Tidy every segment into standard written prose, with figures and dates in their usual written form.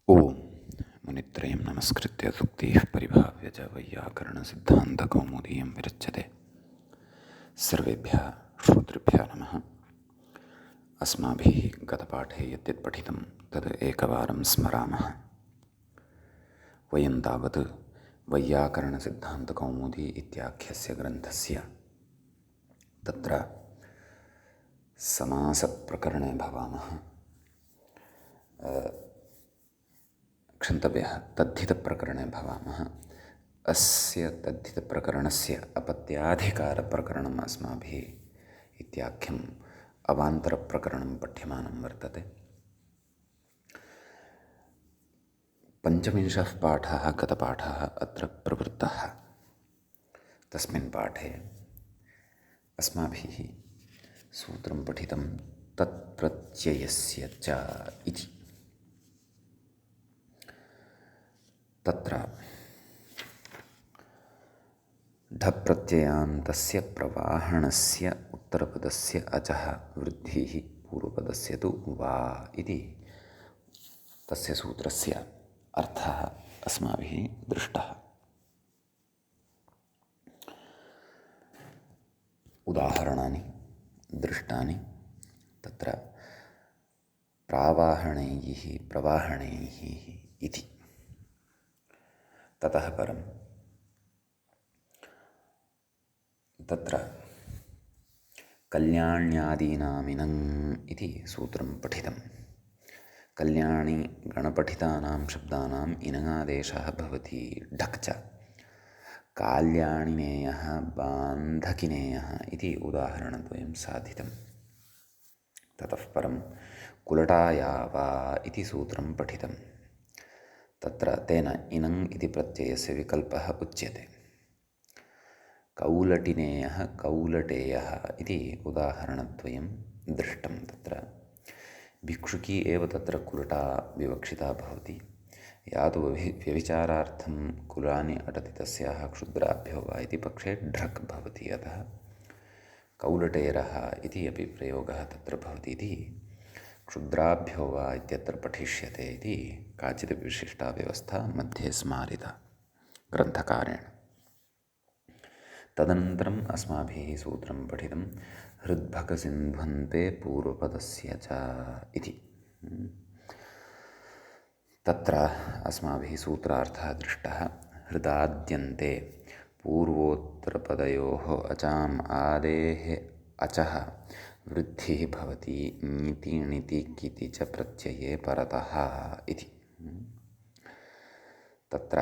ओम मुनित्रयं नमस्कृत्य सूक्तिः परिभाव्य च वैयाकरणसिद्धान्तकौमुदीयं विरच्यते। सर्वेभ्यः श्रोतृभ्यः नमः। अस्माभिः गतपाठे यद्यत् पठितं तद् एकवारं स्मरामः। वयं तावत् वैयाकरणसिद्धान्तकौमुदी इत्याख्यस्य ग्रन्थस्य तत्र समासप्रकरणे भवामः। क्षन्तव्यः, तद्धितप्रकरणे भवामः। अस्य तद्धितप्रकरणस्य अपत्याधिकारप्रकरणम् अस्माभिः इत्याख्यम् अवान्तरप्रकरणं पठ्यमानं वर्तते। पञ्चविंशः पाठः गतपाठः अत्र प्रवृत्तः। तस्मिन् पाठे अस्माभिः सूत्रं पठितं तत्प्रत्ययस्य च इति। तत्र ढप्रत्ययान्तस्य प्रवाहणस्य उत्तरपदस्य अचः वृद्धिः पूर्वपदस्य तु वा इति तस्य सूत्रस्य अर्थः अस्माभिः दृष्टः। उदाहरणानि दृष्टानि। तत्र प्रावाहणैः प्रवाहणैः इति। ततः परं तत्र कल्याण्यादीनामिनङ् इति सूत्रं पठितं। कल्याणी गणपठितानां शब्दानाम् इनङादेशः भवति ढक् च। काल्याणिनेयः बान्धकिनेयः इति उदाहरणद्वयं साधितं। ततः परं कुलटाया वा इति सूत्रं पठितं। तत्र तेन इनङ् इति प्रत्ययस्य विकल्पः उच्यते। कौलटिनेयः कौलटेयः इति उदाहरणद्वयं दृष्टं। तत्र भिक्षुकी एव तत्र कुलटा विवक्षिता भवति। या तु व्यभिचारार्थं कुलानि अटति तस्याः क्षुद्राभ्यो वा इति पक्षे ढ्रक् भवति। अतः कौलटेरः इति अपि प्रयोगः तत्र भवति इति क्षुद्राभ्यो वा इत्यत्र पठिष्यते इति काचित् विशिष्टा व्यवस्था मध्ये स्मारिता ग्रन्थकारेण। तदनन्तरम् अस्माभिः सूत्रं पठितं हृद्भगसिन्ध्वन्ते पूर्वपदस्य च इति। तत्र अस्माभिः सूत्रार्थः दृष्टः। हृदाद्यन्ते पूर्वोत्तरपदयोः अचाम् आदेः अचः वृद्धिः भवति ङिति णिति किति च प्रत्यये परतः इति। तत्र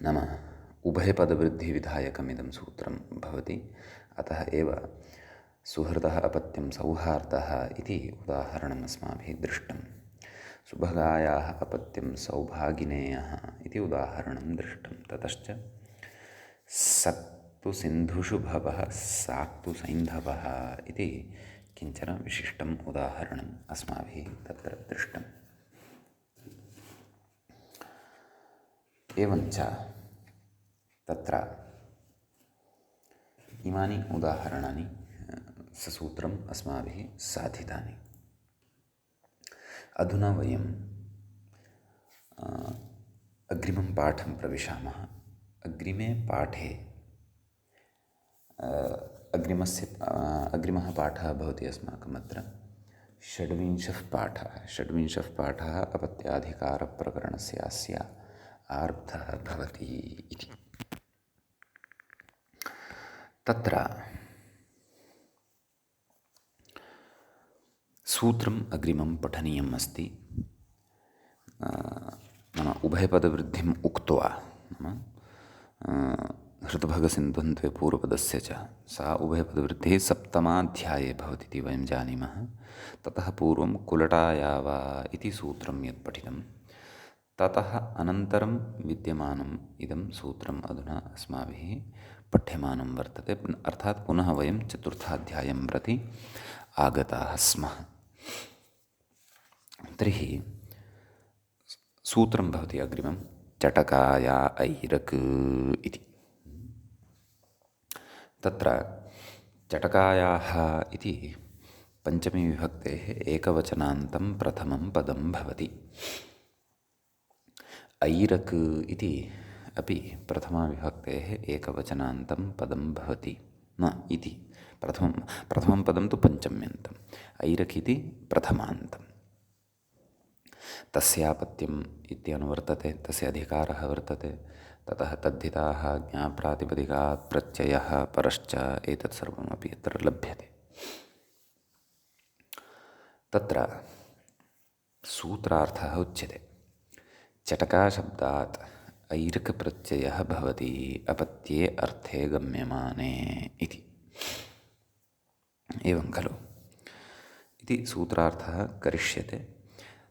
नाम उभयपदवृद्धिविधायकमिदं सूत्रं भवति। अतः एव सुहृदः अपत्यं सौहार्दः इति उदाहरणम् अस्माभिः दृष्टं। सुभगायाः अपत्यं सौभागिनेयः इति उदाहरणं दृष्टं। ततश्च सक्तु सिन्धुषु भवः साक्तु सैन्धवः इति किञ्चन विशिष्टम् उदाहरणम् अस्माभिः तत्र दृष्टम्। एवञ्च तत्र इमानि उदाहरणानि ससूत्रम् अस्माभिः साधितानि। अधुना वयम् अग्रिमं पाठं प्रविशामः। अग्रिमे पाठे अग्रिमः पाठः भवति अस्माकम् अत्र षड्विंशः पाठः। षड्विंशः पाठः अपत्याधिकारप्रकरणस्य अस्य आरब्धः भवति इति। तत्र सूत्रम् अग्रिमं पठनीयम् अस्ति। नाम उभयपदवृद्धिम् उक्त्वा नाम हृद्भगसिन्ध्वन्ते पूर्वपदस्य च सा उभयपदवृद्धिः सप्तमाध्याये भवति इति वयं जानीमः। ततः पूर्वं कुलटाया वा इति सूत्रं यत् पठितं ततः अनन्तरं विद्यमानम् इदं सूत्रम् अधुना अस्माभिः पठ्यमानं वर्तते। अर्थात् पुनः वयं चतुर्थाध्यायं प्रति आगताः स्मः। तर्हि सूत्रं भवति अग्रिमं चटकाया ऐरक् इति। तत्र चटकायाः इति पञ्चमी विभक्तेः एकवचनान्तं प्रथमं पदं भवति। ऐरक् इति अपि प्रथमाविभक्तेः एकवचनान्तं पदं भवति न इति प्रथमं पदं तु पञ्चम्यन्तम् ऐरक् इति प्रथमान्तं तस्यापत्यम् इत्यनुवर्तते तस्य अधिकारः वर्तते ततः तद्धिताः ज्ञाप्रातिपदिकात् प्रत्ययः परश्च एतत् सर्वमपि अत्र लभ्यते। तत्र सूत्रार्थः उच्यते चटकाशब्दात् ऐरक् प्रत्ययः भवति अपत्ये अर्थे गम्यमाने इति। एवं खलु इति सूत्रार्थः करिष्यते।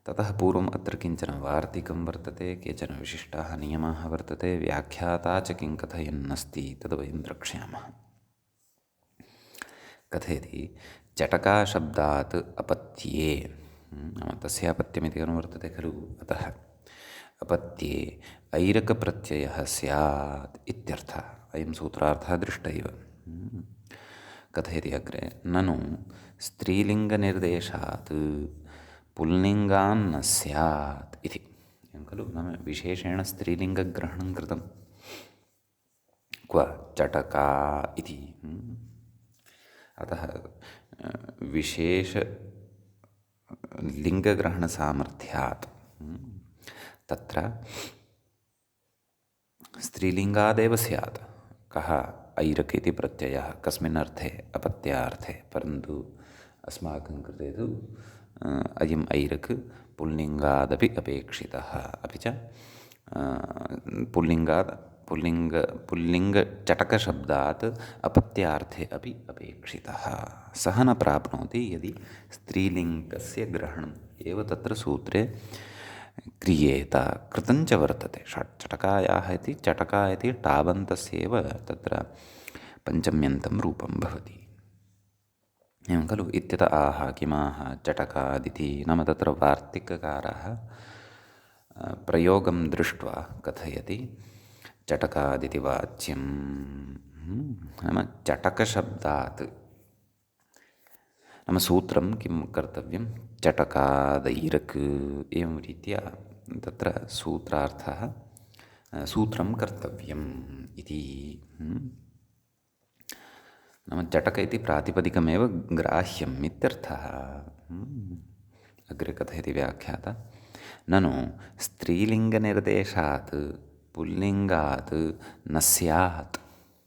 ततः पूर्वम् अत्र किञ्चन वार्तिकं वर्तते, केचन विशिष्टाः नियमाः वर्तते, व्याख्याता च किं कथयन्नस्ति तद् वयं द्रक्ष्यामः। कथयति चटकाशब्दात् अपत्ये नाम तस्य अपत्यमिति अनुवर्तते खलु, अतः अपत्ये ऐरकप्रत्ययः स्यात् इत्यर्थः। अयं सूत्रार्थः दृष्ट इव। कथयति अग्रे ननु स्त्रीलिङ्गनिर्देशात् पुल्लिङ्गान्न स्यात् इति। एवं खलु, नाम विशेषेण स्त्रीलिङ्गग्रहणं कृतं। क्व चटका इति। अतः विशेषलिङ्गग्रहणसामर्थ्यात् तत्र स्त्रीलिङ्गादेव स्यात्। कः ऐरक् इति प्रत्ययः कस्मिन् अर्थे? अपत्यार्थे। परन्तु अस्माकं कृते तु अयम् ऐरक् पुल्लिङ्गादपि अपेक्षितः, अपि च पुल्लिङ्गचटकशब्दात् अपत्यार्थे अपि अपेक्षितः। सः न प्राप्नोति यदि स्त्रीलिङ्गस्य ग्रहणम् एव तत्र सूत्रे क्रियेत कृतञ्च वर्तते। चटकायाः इति चटका इति टाबन्तस्येव तत्र पञ्चम्यन्तं रूपं भवति। एवं खलु इत्यत आह किमाह चटकादिति। नाम तत्र वार्तिककारः प्रयोगं दृष्ट्वा कथयति चटकादिति वाच्यं नाम चटकशब्दात् नाम सूत्रं किं कर्तव्यं चटकादैरक् एवं रीत्या तत्र सूत्रार्थः सूत्रं कर्तव्यम् इति। नाम चटक इति प्रातिपदिकमेव ग्राह्यम् इत्यर्थः। अग्रे कथयति व्याख्याता ननु स्त्रीलिङ्गनिर्देशात् पुल्लिङ्गात् न स्यात्।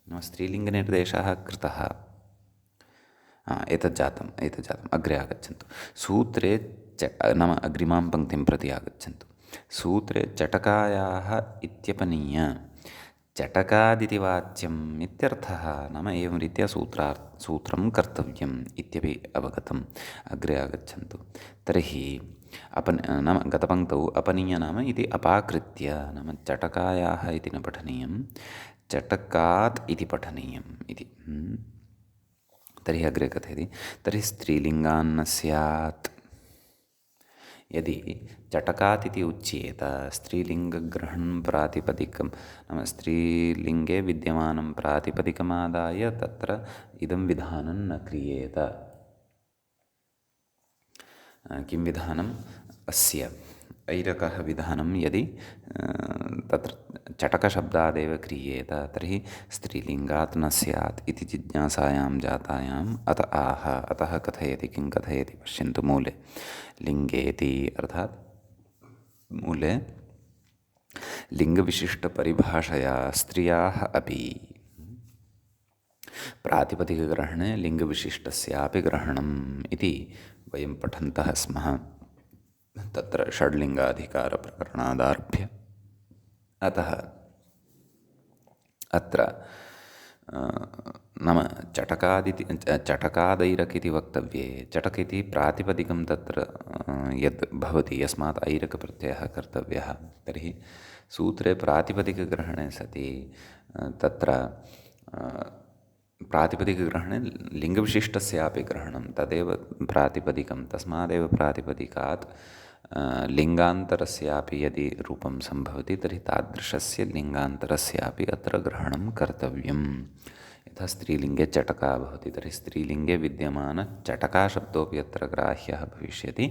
नाम स्त्रीलिङ्गनिर्देशः कृतः। एतत् जातम् अग्रे आगच्छन्तु। सूत्रे नाम अग्रिमां पङ्क्तिं प्रति आगच्छन्तु। सूत्रे चटकायाः इत्यपनीय चटकादिति वाच्यम् इत्यर्थः। नाम एवं रीत्या सूत्रं कर्तव्यम् इत्यपि अवगतम्। अग्रे आगच्छन्तु। तर्हि नाम गतपङ्क्तौ अपनीय नाम इति अपाकृत्य नाम चटकायाः इति न पठनीयं, चटकात् इति पठनीयम् इति। तर्हि अग्रे कथयति तर्हि स्त्रीलिङ्गान्न स्यात्। यदि चटकात् इति उच्येत स्त्रीलिङ्गग्रहणं प्रातिपदिकं नाम स्त्रीलिङ्गे विद्यमानं प्रातिपदिकमादाय तत्र इदं विधानं न क्रियेत। किं विधानम्? अस्य ऐरकः विधानं यदि तत्र चटकशब्दादेव क्रियेत तर्हि स्त्रीलिङ्गात् न स्यात् इति जिज्ञासायां जातायाम् अतः कथयति। किं कथयति पश्यन्तु। मूले लिङ्गेति अर्थात् मूले लिङ्गविशिष्टपरिभाषया स्त्रियाः अपि प्रातिपदिकग्रहणे लिङ्गविशिष्टस्यापि ग्रहणम् इति वयं पठन्तः स्मः तत्र षड्लिङ्गाधिकारप्रकरणादारभ्य। अतः अत्र नाम चटकादैरक् इति वक्तव्ये चटक इति प्रातिपदिकं तत्र यद् भवति यस्मात् ऐरकप्रत्ययः कर्तव्यः तर्हि सूत्रे प्रातिपदिकग्रहणे सति तत्र प्रातिपदिकग्रहणे लिङ्गविशिष्टस्यापि ग्रहणं तदेव प्रातिपदिकं। तस्मादेव प्रातिपदिकात् लिङ्गान्तरस्यापि यदि रूपं सम्भवति तर्हि तादृशस्य लिङ्गान्तरस्यापि अत्र ग्रहणं कर्तव्यम् यथा स्त्रीलिङ्गे चटका भवति तर्हि स्त्रीलिङ्गे विद्यमानचटकाशब्दोऽपि अत्र ग्राह्यः भविष्यति,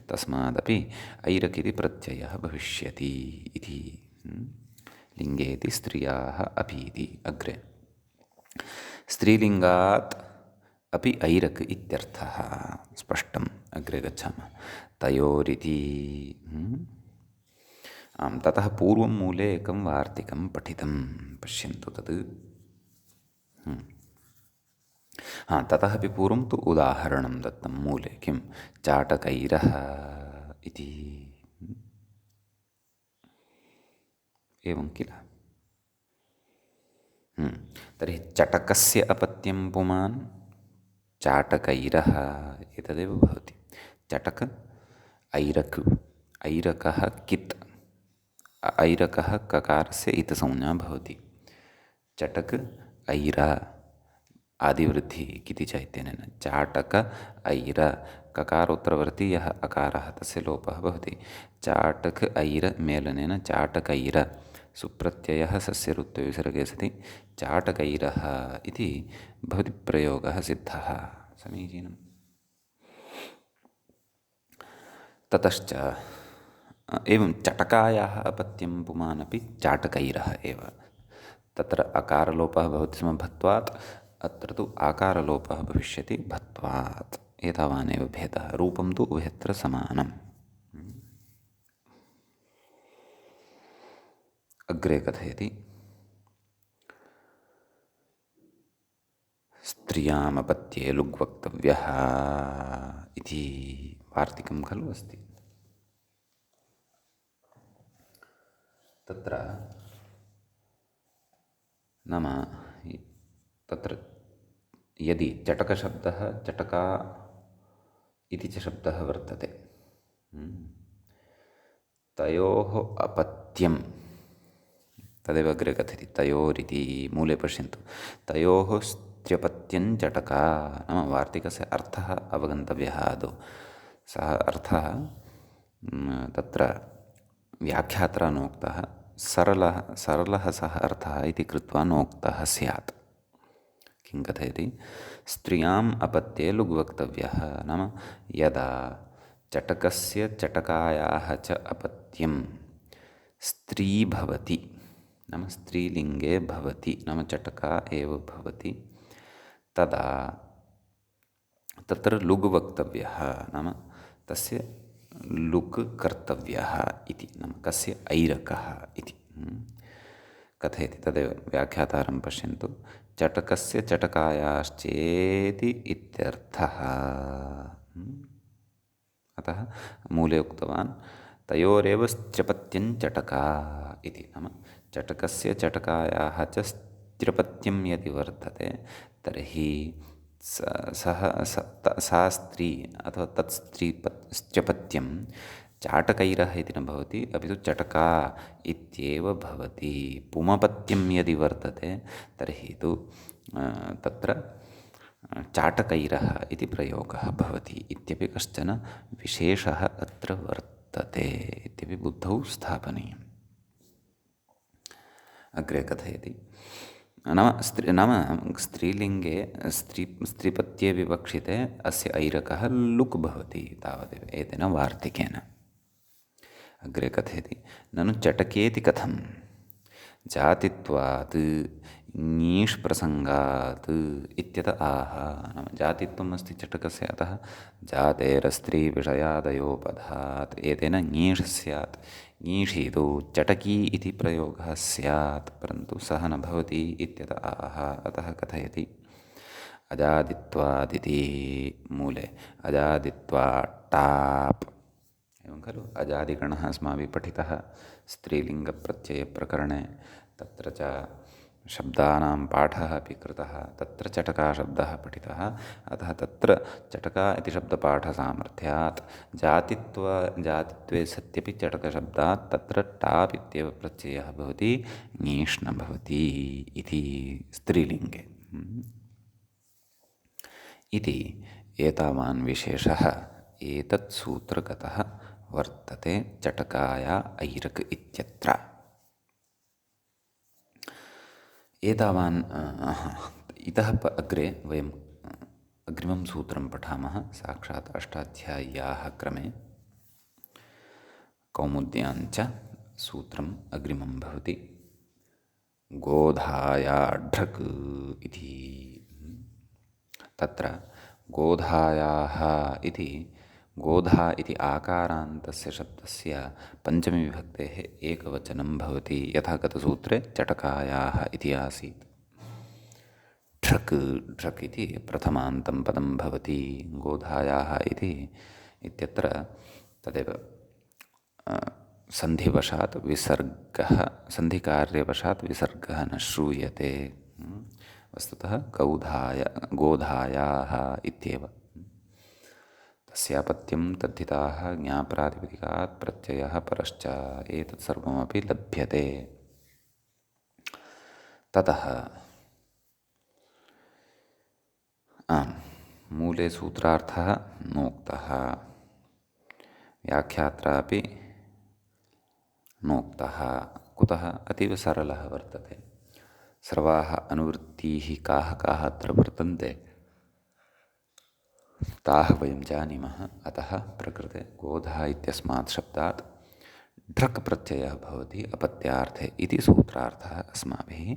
तस्मादपि ऐरक् इति प्रत्ययः भविष्यति इति। लिङ्गेति स्त्रियाः अपि इति अग्रे स्त्रीलिङ्गात् अपि ऐरक् इत्यर्थः स्पष्टम्। अग्रे गच्छामः। तयोरिति आं ततः पूर्वं मूले एकं वार्तिकं पठितं पश्यन्तु तत्। ततः अपि पूर्वं तु उदाहरणं दत्तं मूले किं चाटकैरः इति। एवं किल। तर्हि चटकस्य अपत्यं पुमान् चाटकैरः एतदेव भवति। चटक ऐरक् ऐरकः कित् ऐरकः ककारस्य इतसंज्ञा भवति। चटक ऐर आदिवृद्धिः किति च इत्यनेन चाटक ऐर ककारोत्तरवर्ती यः अकारः तस्य लोपः भवति। चाटक ऐर मेलनेन चाटकैर सुप्रत्ययः सस्य ऋत्वे विसर्गे सति चाटकैरः इति भवति प्रयोगः सिद्धः। समीचीनम्। ततश्च एवं चटकायाः अपत्यं पुमानपि चाटकैरः एव। तत्र अकारलोपः भवति स्म भत्वात्, अत्र तु आकारलोपः भविष्यति भत्वात्। एतावानेव भेदः। रूपं तु उभयत्र समानम्। अग्रे कथयति स्त्रियामपत्ये लुग्वक्तव्यः इति वार्तिकं खलु अस्ति। तत्र नाम तत्र यदि चटकशब्दः चटका इति च शब्दः वर्तते, तयोः अपत्यं तदेव अग्रे कथयति। तयोरिति मूले पश्यन्तु। तयोः स्त्र्यपत्यं चटका नाम वार्तिकस्य अर्थः अवगन्तव्यः आदौ। सः अर्थः तत्र व्याख्यात्रा नोक्तः सरलः सः अर्थः इति कृत्वा नोक्तः स्यात्। किं कथयति स्त्रियाम् अपत्ये लुग्वक्तव्यः नाम यदा चटकस्य चटकायाः च अपत्यं स्त्री भवति नाम स्त्रीलिङ्गे भवति नाम चटका एव भवति, तदा तत्र लुग् वक्तव्यः नाम तस्य लुक् कर्तव्यः इति। नाम कस्य ऐरकः इति कथयति। तदेव व्याख्यातारं पश्यन्तु। चटकस्य चटकायाश्चेति इत्यर्थः। अतः मूले उक्तवान् तयोरेव स्त्र्यपत्यं चटका इति। नाम चटकस्य चटकायाः च स्त्र्यपत्यं यदि वर्तते तर्हि सा स्त्री अथवा तत् स्त्र्यपत्यं चाटकैरः इति न भवति, अपि तु चटका इत्येव भवति। पुमपत्यं यदि वर्तते तर्हि तु तत्र चाटकैरः इति प्रयोगः भवति इत्यपि कश्चन विशेषः अत्र वर्तते इत्यपि बुद्धौ स्थापनीयम्। अग्रे कथयति नाम स्त्रीलिङ्गे स्त्रीपत्ये विवक्षिते अस्य ऐरकः लुक् भवति तावदेव एतेन वार्तिकेन। अग्रे कथयति ननु चटकेति कथं जातित्वात् ङीष् प्रसङ्गात् इत्यत आह। नाम जातित्वम् अस्ति चटकस्य, अतः जातेरस्त्रीविषयादयोपधात् एतेन ङीष् स्यात्। ङीषि तु चटकी इति प्रयोगः स्यात्, परन्तु सः न भवति इत्यत आह। अतः कथयति अजादित्वादिति मूले अजादित्वाट्टाप्। एवं खलु अजादिगणः अस्माभिः पठितः स्त्रीलिङ्गप्रत्ययप्रकरणे। तत्र च शब्दानां पाठः अपि कृतः। तत्र चटकाशब्दः पठितः। अतः तत्र चटका इति शब्दपाठसामर्थ्यात् जातित्वे सत्यपि चटकशब्दात् तत्र टाप् इत्येव प्रत्ययः भवति, ङीष् न भवति इति स्त्रीलिङ्गे इति। एतावान् विशेषः एतत् सूत्रगतः वर्तते चटकाया ऐरक् इत्यत्र। एतावान् इतः अग्रे वयम् अग्रिमं सूत्रं पठामः साक्षात् अष्टाध्याय्याः क्रमे कौमुद्याञ्च सूत्रम् अग्रिमं भवति गोधायाढ्रक् इति। तत्र गोधायाः इति गोधा इति आकारान्तस्य शब्दस्य पञ्चमीविभक्तेः एकवचनं भवति। यथा गतसूत्रे चटकायाः इति आसीत्। ढ्रक् ढ्रक् इति प्रथमान्तं पदं भवति। गोधायाः इति इत्यत्र तदेव सन्धिवशात् विसर्गः सन्धिकार्यवशात् विसर्गः न श्रूयते। वस्तुतः गोधायाः इत्येव। तस्यापत्यं तद्धिताः ज्ञाप्रातिपदिकात् प्रत्ययः परश्च एतत् सर्वमपि लभ्यते। ततः मूले सूत्रार्थः नोक्तः, व्याख्यात्रापि नोक्तः। कुतः? अतीव सरलः वर्तते। सर्वाः अनुवृत्तीः काः काः अत्र वर्तन्ते ताः वयं जानीमः। अतः प्रकृते गोधा इत्यस्मात् शब्दात् ढ्रक् प्रत्ययः भवति अपत्यार्थे इति सूत्रार्थः अस्माभिः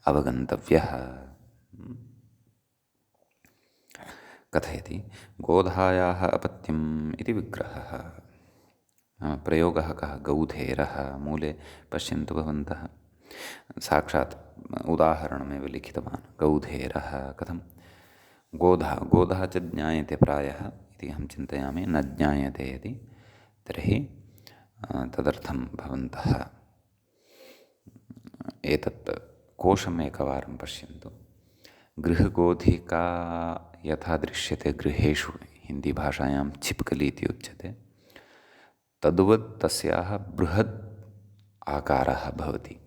अवगन्तव्यः। कथयति गोधायाः अपत्यम् इति विग्रहः। प्रयोगः कः? गौधेरः। मूले पश्यन्तु भवन्तः, साक्षात् उदाहरणमेव लिखितवान्। गौधेरः कथं? गोधा गोधा च ज्ञायते प्रायः इति अहं चिन्तयामि। न ज्ञायते यदि तर्हि तदर्थं भवन्तः एतत् कोशम् एकवारं पश्यन्तु। गृहगोधिका यथा दृश्यते गृहेषु, हिन्दीभाषायां छिप्कली इति उच्यते, तद्वत् तस्याः बृहत् आकारः भवति।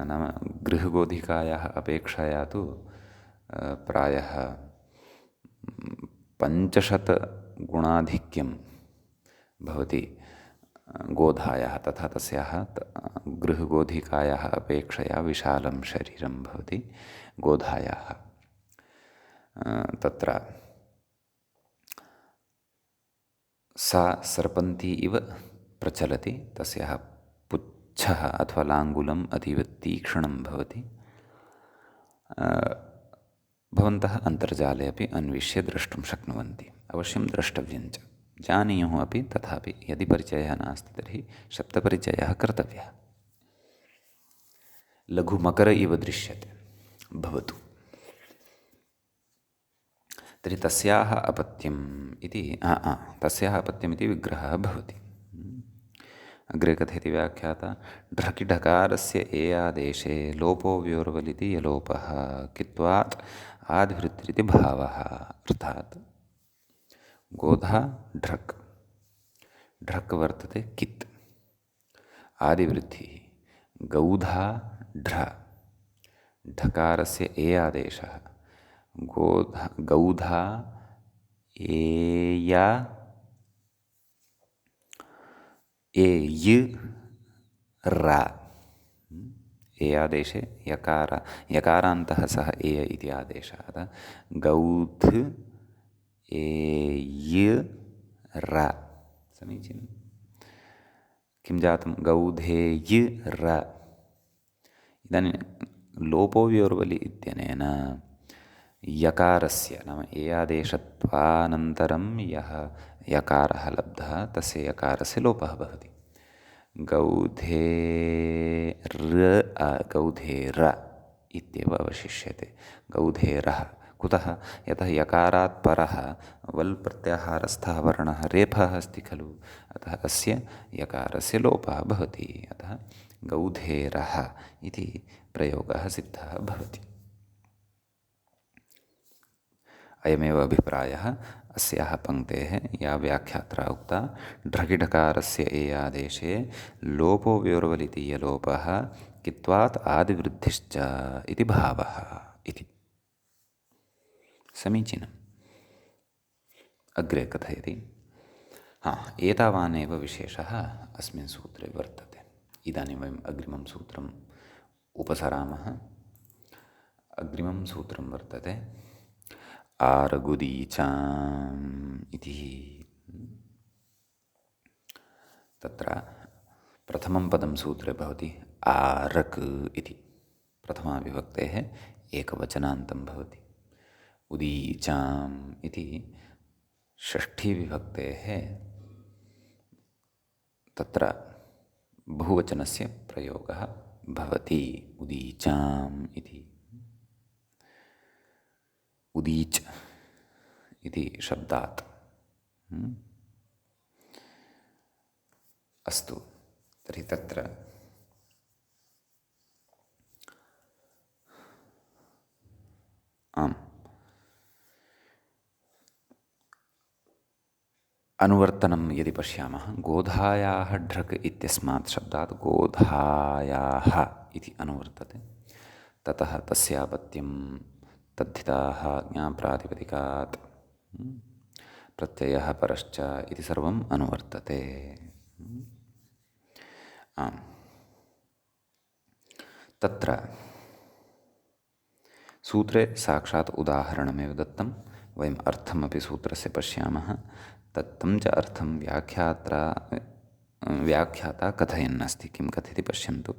नाम गृहगोधिकायाः अपेक्षया तु प्रायः 500 गुणाधिक्यं भवति गोधायाः। तथा तस्याः गृहगोधिकायाः अपेक्षया विशालं शरीरं भवति गोधायाः। तत्र सा सर्पन्ती इव प्रचलति। तस्याः पुच्छः अथवा लाङ्गुलम् अतीव तीक्ष्णं भवति। भवन्तः अन्तर्जाले अपि अन्विष्य द्रष्टुं शक्नुवन्ति। अवश्यं द्रष्टव्यञ्च, जानीयुः अपि। तथापि यदि परिचयः नास्ति तर्हि शब्दपरिचयः कर्तव्यः। लघुमकर इव दृश्यते, भवतु। तर्हि तस्याः अपत्यम् इति तस्याः अपत्यम् इति विग्रहः भवति। अग्रे कथयति व्याख्याता, ढ्रकि ढकारस्य ए आदेशे लोपो व्योर्वलिति यलोपः कित्वात् आदिवृत्तिरिति भावः। अर्थात् गोधा ढ्रक्, ढ्रक् वर्तते कित्, आदिवृद्धिः। गौधा ढ्र, ढकारस्य ए आदेशः। गौधा एया ए य रा। ए आदेशे यकारान्तः सः ए इति आदेशः। अतः गौध ए य रा। समीचीनं। किं जातं? गौधेय रा। इदानीं लोपोव्योर्वलि इत्यनेन यकारस्य, नाम ए आदेशत्वानन्तरं यः यकारः लब्धः तस्य यकारस्य लोपः भवति। गौधेर इत्येव अवशिष्यते। गौधेरः। कुतः? यतः यकारात् परः वल् प्रत्याहारस्थः वर्णः रेफः अस्ति खलु। अतः अस्य यकारस्य लोपः भवति। अतः गौधेरः इति प्रयोगः सिद्धः भवति। अयमेव अभिप्रायः अस्याः पङ्क्तेः, या व्याख्यात्रा उक्ता। ढ्रकिढकारस्य ए आदेशे लोपो व्योर्वलिति यलोपः कित्वात् आदिवृद्धिश्च इति भावः इति। समीचीनम्। अग्रे कथयति, एतावानेव विशेषः अस्मिन् सूत्रे वर्तते। इदानीं वयम् अग्रिमं सूत्रम् उपसरामः। अग्रिमं सूत्रं वर्तते आर्गुदीचाम् इति। तत्र प्रथमं पदं सूत्रे भवति आरक् इति, प्रथमाविभक्तेः एकवचनान्तं भवति। उदीचाम् इति षष्ठीविभक्तेः तत्र बहुवचनस्य प्रयोगः भवति। उदीचाम् इति। उदीच् इति शब्दात्। अस्तु, तर्हि तत्र आम् अनुवर्तनं यदि पश्यामः, गोधायाः ढ्रक् इत्यस्मात् शब्दात् गोधायाः इति अनुवर्तते। ततः तस्यापत्यं तद्धिताः ज्ञाप्रातिपदिकात् प्रत्ययः परश्च इति सर्वम् अनुवर्तते। आम्, तत्र सूत्रे साक्षात् उदाहरणमेव दत्तं। वयम् अर्थमपि सूत्रस्य पश्यामः। तत्तं च अर्थं व्याख्याता कथयन्नस्ति। किं कथयति पश्यन्तु।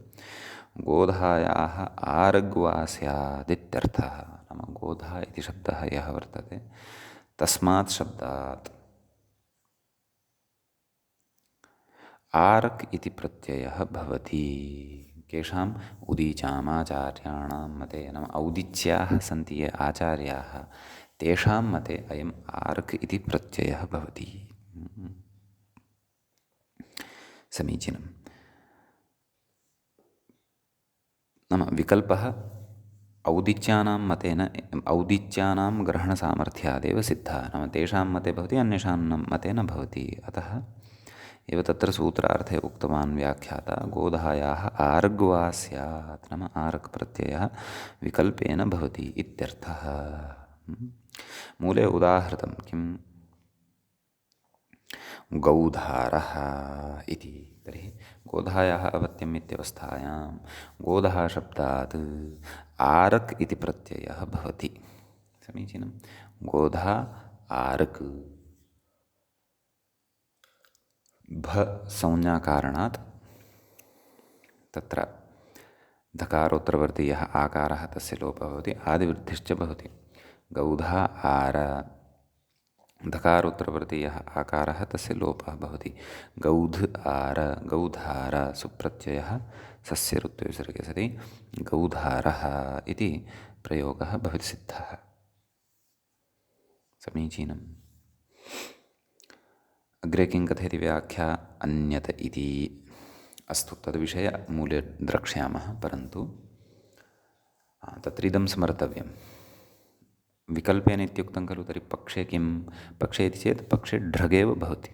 गोधायाः आर्ग्वा स्यादित्यर्थः। नाम गोधा इति शब्दः यः वर्तते तस्मात् शब्दात् आर्क् इति प्रत्ययः भवति। केषाम्? उदीचामाचार्याणां मते, नाम औदिच्याः सन्ति ये आचार्याः, तेषां मते अयम् आर्क् इति प्रत्ययः भवति। समीचीनम्। नाम विकल्पः औदिच्यानां मतेन, औदिच्यानां ग्रहणसामर्थ्यादेव सिद्धः। नाम तेषां मते भवति, अन्येषां मते न भवति। अतः एव तत्र सूत्रार्थे उक्तवान् व्याख्याता गोधायाः आर्ग्वा स्यात्, नाम आर्क् प्रत्ययः विकल्पेन भवति इत्यर्थः। मूले उदाहृतं किं? गौधारः इति। तर्हि गोधायाः अपत्यम् इत्यवस्थायां गोधः शब्दात् आर्क् इति प्रत्ययः भवति। समीचीनं। गोधा आर्क् भ संज्ञाकारणात् तत्र धकारोत्तरवर्तीयः आकारः तस्य लोपः भवति, आदिवृद्धिश्च भवति। गौधा आर, धकारोत्तरवर्तीयः आकारः तस्य लोपः भवति। गौध आर, गौधार सुप्रत्ययः सस्य ऋत्विसर्गे सति गौधारः इति प्रयोगः भवति सिद्धः। समीचीनम्। अग्रे किं कथयति व्याख्या? अन्यत इति। अस्तु, तद्विषये मूले द्रक्ष्यामः, परन्तु तत्रिदं स्मर्तव्यं। विकल्पेन इत्युक्तं खलु। तर्हि पक्षे किं? पक्षे इति चेत् पक्षे ढ्रगेव भवति।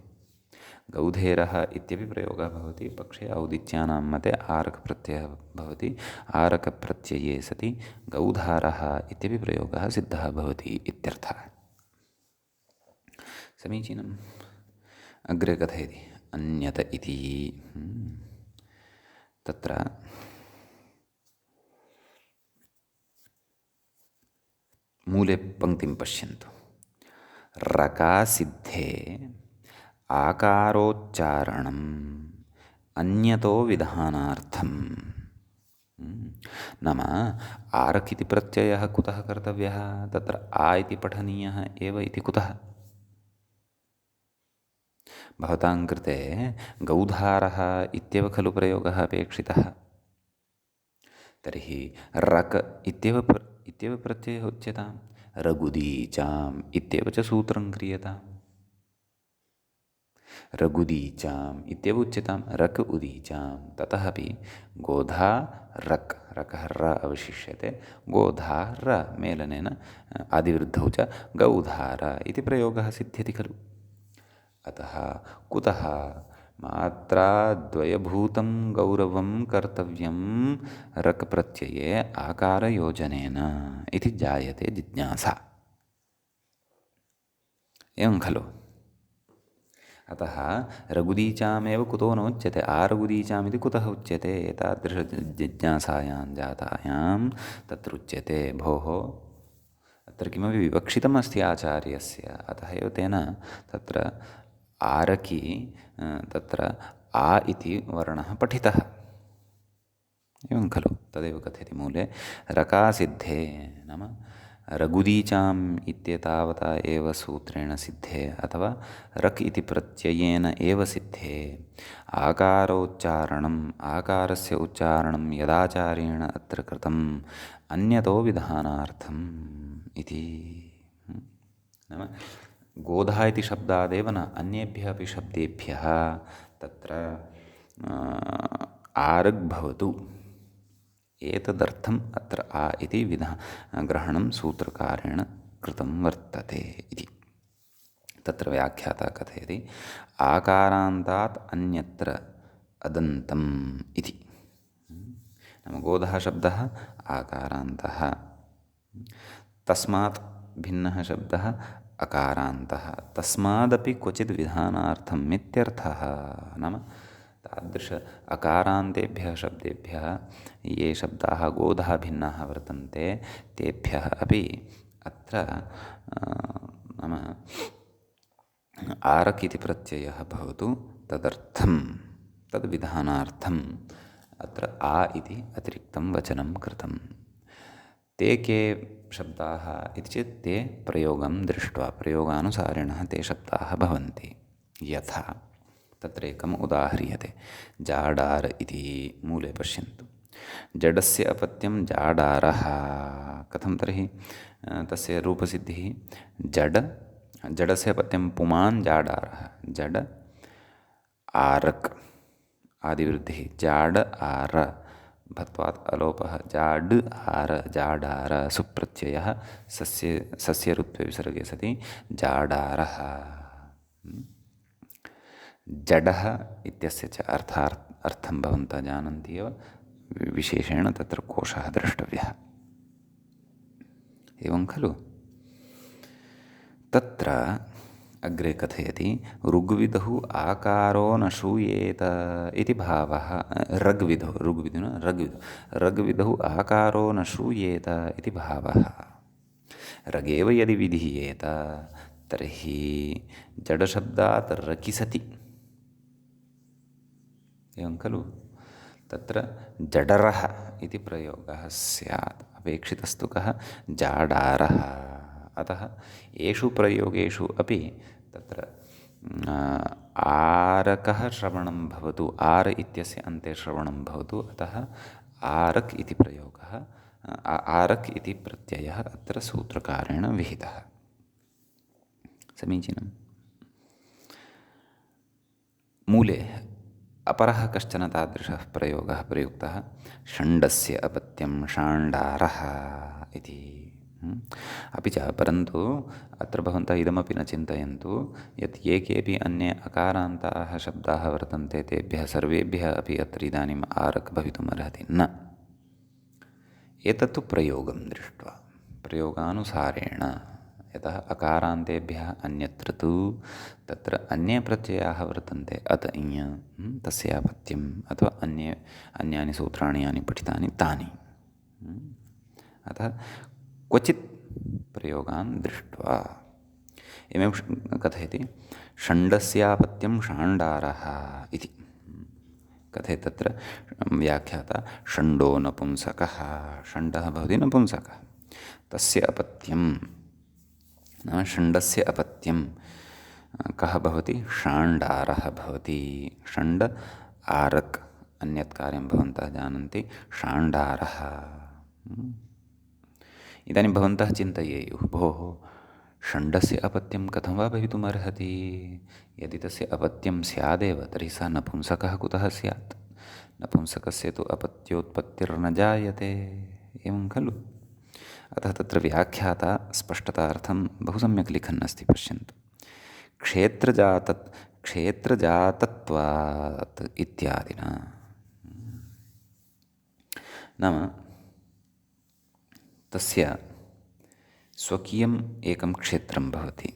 गौधेरः इत्यपि प्रयोगः भवति। पक्षे औदिच्यानां मते आर्क् प्रत्ययः भवति। आरक प्रत्यये सति गौधारः इत्यपि प्रयोगः सिद्धः भवति इत्यर्थः। समीचीनम्। अग्रे कथयति अन्यत इति। तत्र मूले पङ्क्तिं पश्यन्तु। रकासिद्धे आकारोच्चारणम् अन्यतो विधानार्थम्। नाम आर्क् इति प्रत्ययः कुतः कर्तव्यः? तत्र आ इति पठनीयः एव इति कुतः? भवतां कृते गौधारः इत्येव खलु प्रयोगः अपेक्षितः। तर्हि रक् इत्येव प्रत्ययः उच्यतां। रघुदीचाम् इत्येव च सूत्रं क्रियताम्। रघुदीचाम् इत्येव उच्यतां। रक् उदीचां। ततः अपि गोधा रक्, रकः र अवशिष्यते, गोधा र मेलनेन आदिवृद्धौ च गौधार इति प्रयोगः सिद्ध्यति खलु। अतः कुतः मात्राद्वयभूतं गौरवं कर्तव्यं रक् प्रत्यये आकारयोजनेन इति जायते जिज्ञासा। एवं खलु। अतः रघुदीचामेव कुतो नोच्यते आरघुदीचामिति कुतः उच्यते एतादृशजिज्ञासायां जातायां तत्र उच्यते भोः अत्र किमपि विवक्षितमस्ति आचार्यस्य अतः एव तेन तत्र आरकि तत्र आ इति वर्णः पठितः एवं खलु तदेव कथयति मूले रकासिद्धे नाम रघुदीचाम् इत्येतावता एव सूत्रेण सिद्धे अथवा रक् इति प्रत्ययेन एव सिद्धे आकारस्य उच्चारणं यदाचार्येण अत्र कृतम् अन्यतो विधानार्थम् इति नाम गोधा इति शब्दादेव न अन्येभ्यः अपि शब्देभ्यः तत्र आरग् भवतु एतदर्थम् अत्र आ इति ग्रहणं सूत्रकारेण कृतं वर्तते इति तत्र व्याख्याता कथयति आकारान्तात् अन्यत्र अदन्तम् इति नाम गोधः शब्दः आकारान्तः तस्मात् भिन्नः शब्दः अकारान्तः तस्मादपि क्वचित् विधानार्थम् इत्यर्थः नाम तादृश अकारान्तेभ्यः शब्देभ्यः ये शब्दाः गोधः भिन्नाः वर्तन्ते तेभ्यः अपि अत्र नाम आरक् इति प्रत्ययः भवतु तदर्थं तद्विधानार्थम् अत्र आ इति अतिरिक्तं वचनं कृतं ते के शब्दाः इति चेत् ते प्रयोगं दृष्ट्वा प्रयोगानुसारिणः ते शब्दाः भवन्ति यथा तत्र एकम् उदाह्रियते जाडार इति मूले पश्यन्तु जडस्य अपत्यं जाडारः कथं तर्हि तस्य रूपसिद्धिः जडस्य अपत्यं पुमान् जाडारः जड आरक् आदिवृद्धिः जाड आर भत्वात् अलोपः जाड् आर जाडार सुप्रत्ययः सस्यऋत्वे विसर्गे सति जाडारः जडः इत्यस्य च अर्थं भवन्तः जानन्ति एव विशेषेण तत्र कोशः द्रष्टव्यः एवं खलु तत्र अग्रे कथयति ऋग्विदुः आकारो न श्रूयेत इति भावः ऋग्विदुः आकारो न श्रूयेत इति भावः रगेव यदि विधीयेत तर्हि जडशब्दात् रकिसति एवं खलु तत्र जडरः इति प्रयोगः स्यात् अपेक्षितस्तु कः जाडारः अतः येषु प्रयोगेषु अपि तत्र आरकः श्रवणं भवतु आर् इत्यस्य अन्ते श्रवणं भवतु अतः आरक् इति प्रयोगः आरक् इति प्रत्ययः अत्र सूत्रकारेण विहितः समीचीनं मूले अपरः कश्चन तादृशः प्रयोगः प्रयुक्तः षण्डस्य अपत्यं षाण्डारः इति अपि च परन्तु अत्र भवन्तः इदमपि न चिन्तयन्तु यत् ये केऽपि अन्ये अकारान्ताः शब्दाः वर्तन्ते तेभ्यः सर्वेभ्यः अपि अत्र इदानीम् आरक् भवितुमर्हति न एतत्तु प्रयोगं दृष्ट्वा प्रयोगानुसारेण यतः अकारान्तेभ्यः अन्यत्र तु तत्र अन्ये प्रत्ययाः वर्तन्ते अत इञ तस्य अपत्यम् अथवा अन्यानि सूत्राणि यानि पठितानि तानि अतः क्वचित् प्रयोगान् दृष्ट्वा एवं कथयति षण्डस्यापत्यं षाण्डारः इति कथयति तत्र व्याख्याता षण्डो नपुंसकः षण्डः भवति नपुंसकः तस्य अपत्यं नाम षण्डस्य अपत्यं कः भवति षाण्डारः भवति षण्ड आरक् अन्यत् कार्यं भवन्तः जानन्ति षाण्डारः इदानीं भवन्तः चिन्तयेयुः भोः षण्डस्य अपत्यं कथं वा भवितुमर्हति यदि तस्य अपत्यं स्यादेव तर्हि सः नपुंसकः कुतः स्यात् नपुंसकस्य तु अपत्योत्पत्तिर्न जायते एवं खलु अतः तत्र व्याख्याता स्पष्टतार्थं बहु सम्यक् लिखन् अस्ति पश्यन्तु क्षेत्रजातत्वात् इत्यादिना नाम तस्य स्वकीयम् एकं क्षेत्रं भवति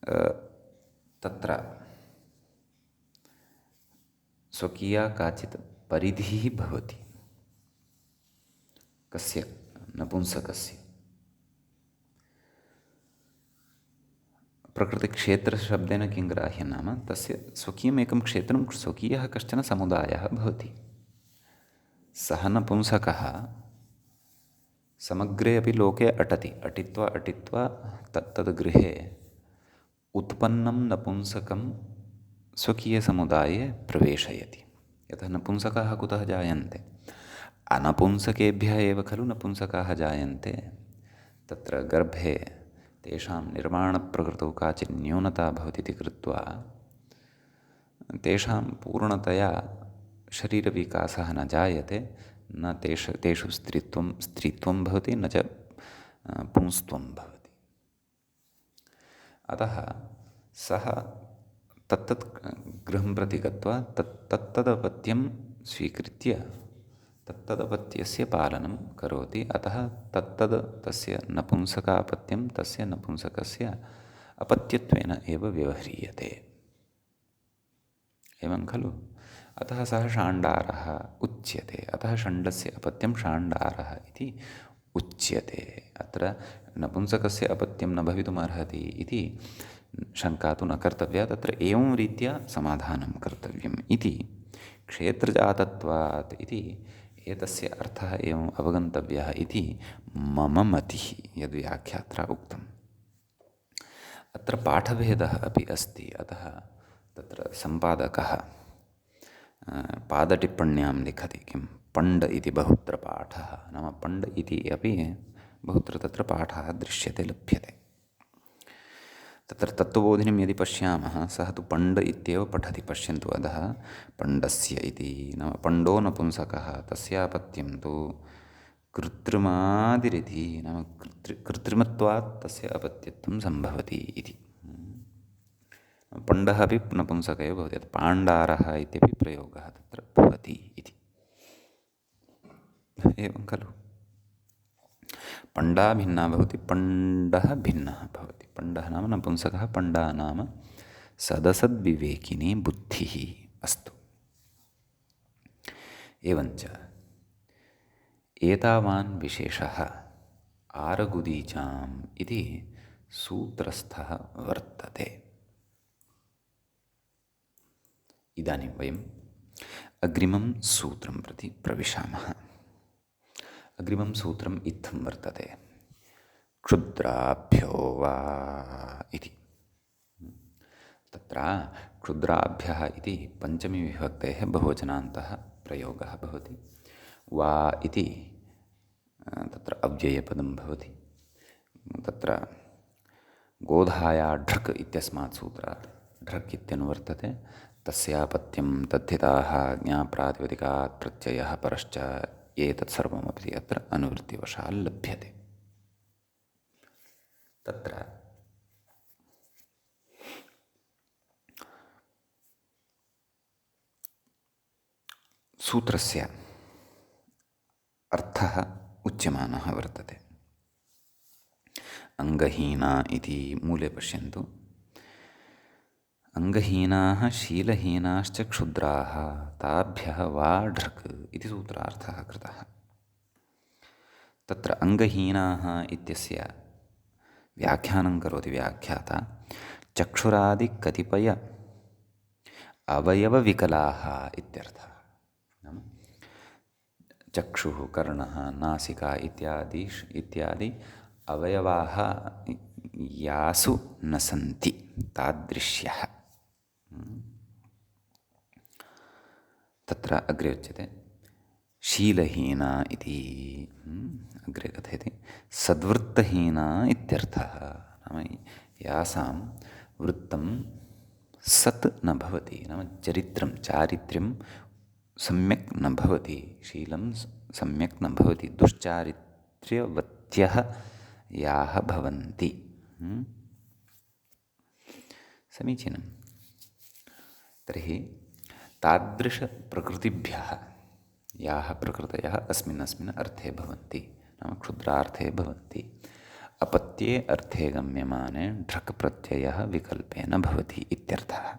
तत्र स्वकीया काचित् परिधिः भवति। कस्य? नपुंसकस्य। प्रकृतिक्षेत्रशब्देन किं ग्राह्यं नाम तस्य स्वकीयमेकं क्षेत्रं, स्वकीयः कश्चन समुदायः भवति। सः नपुंसकः समग्रे अपि लोके अटित्वा तत्तद् गृहे उत्पन्नं नपुंसकं स्वकीयसमुदाये प्रवेशयति। यतः नपुंसकाः कुतः जायन्ते? अनपुंसकेभ्यः एव खलु नपुंसकाः जायन्ते। तत्र गर्भे तेषां निर्माणप्रकृतौ काचित् न्यूनता भवति इति कृत्वा तेषां पूर्णतया शरीरविकासः न जायते, न तेषु स्त्रीत्वं भवति, न च पुंस्त्वं भवति। अतः सः तत्तत् गृहं प्रति गत्वा तत्तदपत्यं स्वीकृत्य तत्तदपत्यस्य पालनं करोति। अतः तस्य नपुंसकापत्यं तस्य नपुंसकस्य अपत्यत्वेन एव व्यवह्रियते। एवं खलु? अतः सः षाण्डारः उच्यते। अतः षण्डस्य अपत्यं षाण्डारः इति उच्यते। अत्र नपुंसकस्य अपत्यं न भवितुमर्हति इति शङ्का तु न कर्तव्या। तत्र एवं रीत्या समाधानं कर्तव्यम् इति क्षेत्रजातत्वात् इति एतस्य अर्थः एवम् अवगन्तव्यः इति मम मतिः, यद्व्याख्यात्रा उक्तम्। अत्र पाठभेदः अपि अस्ति। अतः तत्र सम्पादकः पादटिप्पण्यां लिखति किं पण्ड इति बहुत्र पाठः, नाम पण्ड इति अपि बहुत्र तत्र पाठः दृश्यते, लभ्यते। तत्र तत्त्वबोधिनीं यदि पश्यामः, सः तु पण्ड इत्येव पठति। पश्यन्तु अधः पण्डस्य इति, नाम पण्डो नपुंसकः, तस्यापत्यं तु कृत्रिमादिरिति, नाम कृत्रिमत्वात् तस्य अपत्यत्वं सम्भवति इति। पण्डः अपि नपुंसकः एव भवति। पाण्डारः इत्यपि प्रयोगः तत्र भवति इति। एवं खलु? पण्डा भिन्ना भवति, पण्डः भिन्नः भवति। पण्डः नाम नपुंसकः, पण्डा नाम सदसद्विवेकिनी बुद्धिः। अस्तु। एवञ्च एतावान् विशेषः आरगुदीचाम् इति सूत्रस्थः वर्तते। इदानीं वयम् अग्रिमं सूत्रं प्रति प्रविशामः। अग्रिमं सूत्रम् इत्थं वर्तते, क्षुद्राभ्यो वा इति। तत्र क्षुद्राभ्यः इति पञ्चमीविभक्तेः बहुवचनान्तः प्रयोगः भवति। वा इति तत्र अव्ययपदं भवति। तत्र गोधाया ढृक् इत्यस्मात् सूत्रात् ढृक् इत्यनुवर्तते। तस्यापत्यं तद्धिताः ज्ञाप्रातिपदिकात् प्रत्ययः परश्च एतत् सर्वमपि अत्र अनुवृत्तिवशात् लभ्यते। तत्र सूत्रस्य अर्थः उच्यमानः वर्तते। अङ्गहीना इति मूले पश्यन्तु। अङ्गहीनाः शीलहीनाश्च क्षुद्राः ताभ्यः वा ढृक् इति सूत्रार्थः कृतः। तत्र अङ्गहीनाः इत्यस्य व्याख्यानं करोति व्याख्याता। चक्षुरादिकतिपय अवयवविकलाः इत्यर्थः। नाम चक्षुः, कर्णः, नासिका इत्यादि अवयवाः यासु न सन्ति तादृश्यः। तत्र अग्रे उच्यते शीलहीना इति। अग्रे कथयति सद्वृत्तहीना इत्यर्थः। नाम यासां वृत्तं सत् न भवति, नाम चारित्र्यं सम्यक् न भवति, शीलं सम्यक् न भवति, दुश्चारित्र्यवत्यः याः भवन्ति। समीचीनं। तर्हि तादृशप्रकृतिभ्यः याः प्रकृतयः अस्मिन् अर्थे भवन्ति, नाम क्षुद्रार्थे भवन्ति, अपत्ये अर्थे गम्यमाने ढ्रक् प्रत्ययः विकल्पेन भवति इत्यर्थः।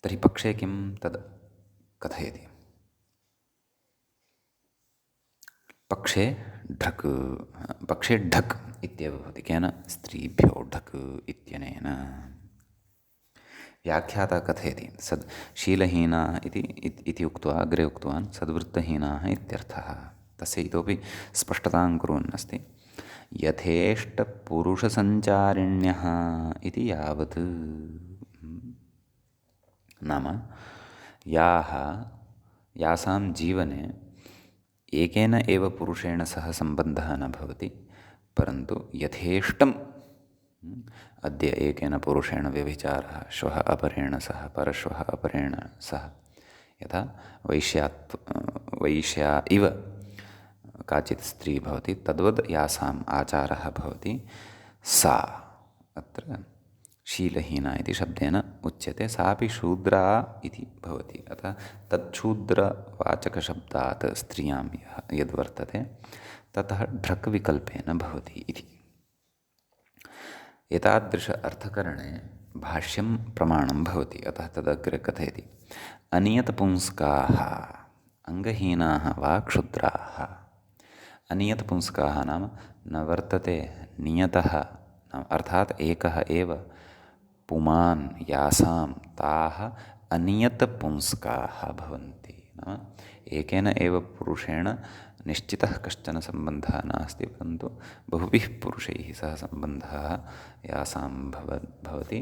तर्हि पक्षे किं तद् कथयति। पक्षे ढक् इत्येव भवति। केन? स्त्रीभ्यो ढक् इत्यनेन। व्याख्याता कथयति सद् शीलहीनाः इति उक्त्वा अग्रे उक्तवान् सद्वृत्तहीनाः इत्यर्थः। तस्य इतोपि स्पष्टतां कुर्वन् अस्ति। यथेष्टपुरुषसञ्चारिण्यः इति यावत्, नाम यासां जीवने एकेन एव पुरुषेण सह सम्बन्धः न भवति, परन्तु यथेष्टम् अद्य एकेन पुरुषेण व्यभिचारः, श्वः अपरेण सह, परश्वः अपरेण सह, यथा वैश्या इव काचित् स्त्री भवति, तद्वद् यासाम् आचारः भवति, सा अत्र शीलहीना इति शब्देन उच्यते। सापि शूद्रा इति भवति। अतः तच्छूद्रवाचकशब्दात् स्त्रियां यद्वर्तते ततः ढ्रक् विकल्पेन भवति इति। एतादृश अर्थकरणे भाष्यं प्रमाणं भवति। अतः तदग्रे कथयति। अनियतपुंस्काः अङ्गहीनाः वा क्षुद्राः। अनियतपुंस्काः नाम न वर्तते नियतः, अर्थात् एकः एव पुमान् यासां ताः अनियतपुंस्काः भवन्ति। नाम एकेन एव पुरुषेण निश्चितः कश्चन सम्बन्धः नास्ति, परन्तु बहुभिः पुरुषैः सह सम्बन्धः यासां भवति,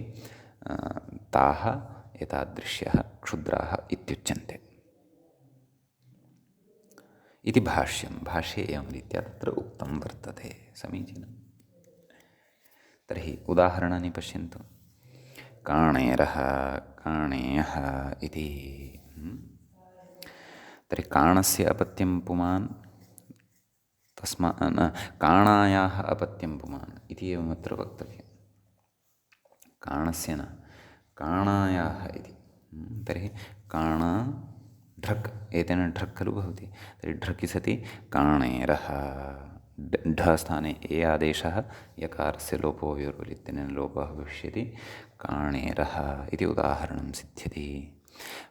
ताः एतादृश्यः क्षुद्राः इत्युच्यन्ते इति भाष्यं। भाष्ये एवं रीत्या तत्र उक्तं वर्तते। समीचीनं। तर्हि उदाहरणानि पश्यन्तु। काणेरः, काणेयः इति। तर्हि काणस्य अपत्यं पुमान्, काणायाः अपत्यं पुमान् इति एवमत्र वक्तव्यं। काणस्य न, काणायाः इति। तर्हि काणा ढ्रक्, एतेन ढ्रक् खलु भवति। तर्हि ढ्रकि सति काणेरः, ढ स्थाने ए आदेशः, यकारस्य लोपो विर्वलित्यनेन लोपः भविष्यति, काणेरः इति उदाहरणं सिद्ध्यति।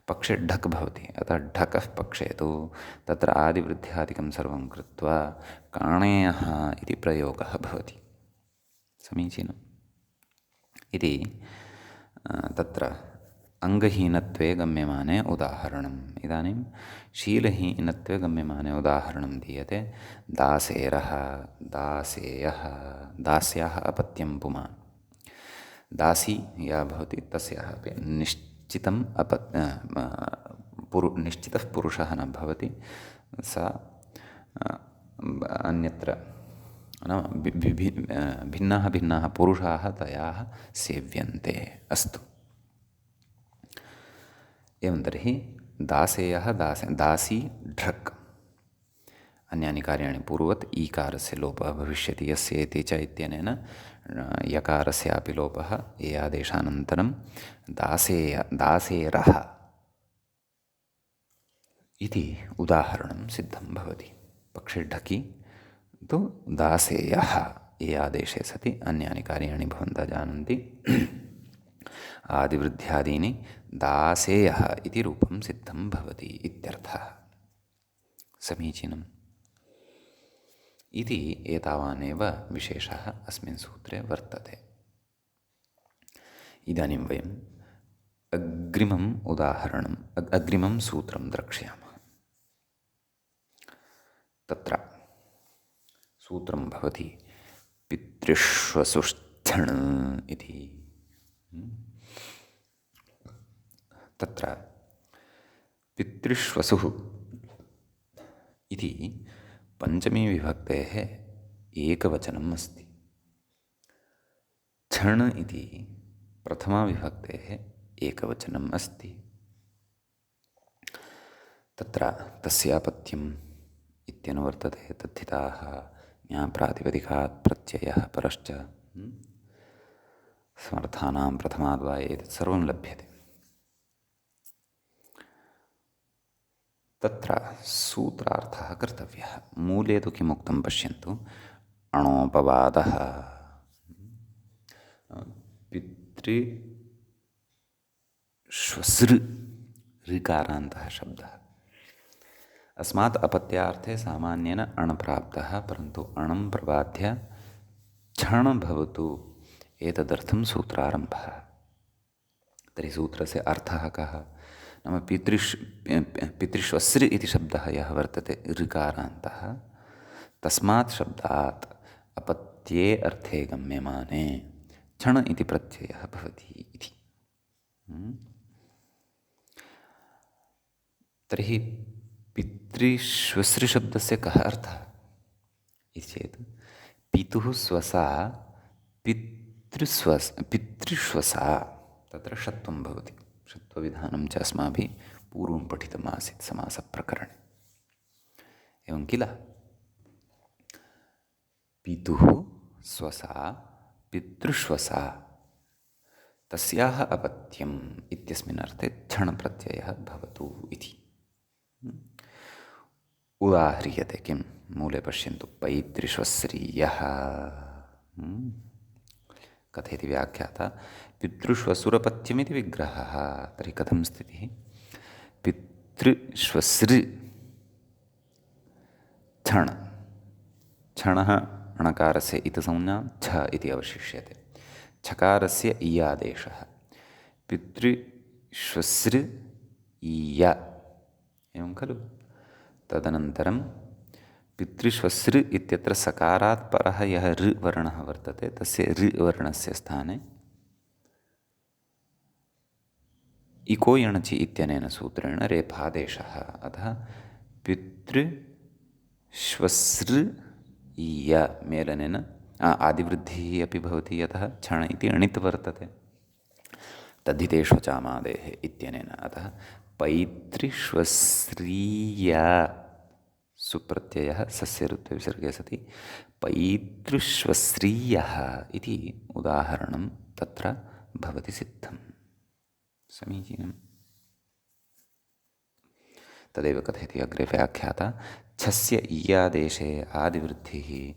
पक्षे ढक् भवति, अतः ढकः पक्षे तु तत्र आदिवृद्ध्यादिकं सर्वं कृत्वा काणेयः इति प्रयोगः भवति। समीचीनम्। इति तत्र अङ्गहीनत्वे गम्यमाने उदाहरणम्। इदानीं शीलहीनत्वे गम्यमाने उदाहरणं दीयते। दासेरः, दासेयः, दास्याः अपत्यं पुमान्। दासी या भवति तस्याः अपि निश्चितः पुरुषः न भवति। सा अन्यत्र नाम भिन्नाः पुरुषाः तयाः सेव्यन्ते। अस्तु। एवं तर्हि दासेयः, दासी ढ्रक्। अन्यानि कार्याणि पूर्ववत् ईकारस्य लोपः भविष्यति यस्य इति च इत्यनेन यकारस्यापि लोपः ए आदेशानन्तरं दासेरः इति उदाहरणं सिद्धं भवति। पक्षे ढकि तु दासेयः ए आदेशे सति अन्यानि कार्याणि भवन्तः जानन्ति। आदिवृद्ध्यादीनि दासेयः इति रूपं सिद्धं भवति इत्यर्थः। समीचीनम्। इति एतावानेव विशेषः अस्मिन् सूत्रे वर्तते। इदानीं वयम् अग्रिमं सूत्रं द्रक्ष्यामः। तत्र सूत्रं भवति पितृष्वसुस्थ्यण् इति। तत्र पितृष्वसुः इति पञ्चमी विभक्तेः एकवचनम् अस्ति। क्षण् इति प्रथमा विभक्तेः एकवचनम् अस्ति। तत्र तस्यापत्यम् इत्यनुवर्तते। तद्धिताः ज्ञाप्रातिपदिकात् प्रत्ययः परश्च समर्थानां प्रथमाद्वा एतत् सर्वं लभ्यते। तत्र सूत्रार्थः कर्तव्यः। मूले तु किमुक्तं पश्यन्तु, अणोपवादः पितृष्वसृ ऋकारान्तः शब्दः। अस्मात् अपत्यार्थे सामान्येन अण् प्राप्तः, परन्तु अणं प्रबाध्य छण् भवतु, एतदर्थं सूत्रारम्भः। तर्हि सूत्रस्य अर्थः कः? नाम पितृष्वसृ इति शब्दः यः वर्तते ऋकारान्तः, तस्मात् शब्दात् अपत्ये अर्थे गम्यमाने छण् इति प्रत्ययः भवति इति। तर्हि पितृष्वसृशब्दस्य कः अर्थः इति चेत् पितुः स्वसा पितृष्वसा, तत्र षत्वं भवति। षत्वविधानं च अस्माभिः पूर्वं पठितमासीत् समासप्रकरणे, एवं किल? पितुः स्वसा पितृष्वसा, तस्याः अपत्यम् इत्यस्मिन् अर्थे छण् प्रत्ययः भवतु इति। उदाह्रियते किं? मूले पश्यन्तु, पैतृष्वस्रीयः कथयति व्याख्याता, पितृष्वसुरपत्यमिति विग्रहः। तर्हि कथं स्थितिः? पितृष्वसृ छण्, छणः णकारस्य इतसंज्ञा छ इति अवशिष्यते, छकारस्य इ आदेशः, पितृष्वसृ ईय, एवं खलु? तदनन्तरं पितृष्वसृ इत्यत्र सकारात् परः यः ऋ वर्णः वर्तते, तस्य ऋ वर्णस्य स्थाने इको यणचि इत्यनेन सूत्रेण रेफादेशः। अतः पितृष्वसृ ईय मेलनेन आदिवृद्धिः अपि भवति, यतः छण् इति अणित् वर्तते तद्धितेष्वचामादेः इत्यनेन। अतः पैतृष्वस्रीय सुप्रत्ययः सस्य ऋत्वे विसर्गे सति पैतृष्वस्रीयः इति उदाहरणं तत्र भवति सिद्धम्। समीचीनम्। तदेव कथयति अग्रे व्याख्याता, छस्य ईयादेशे आदिवृद्धिः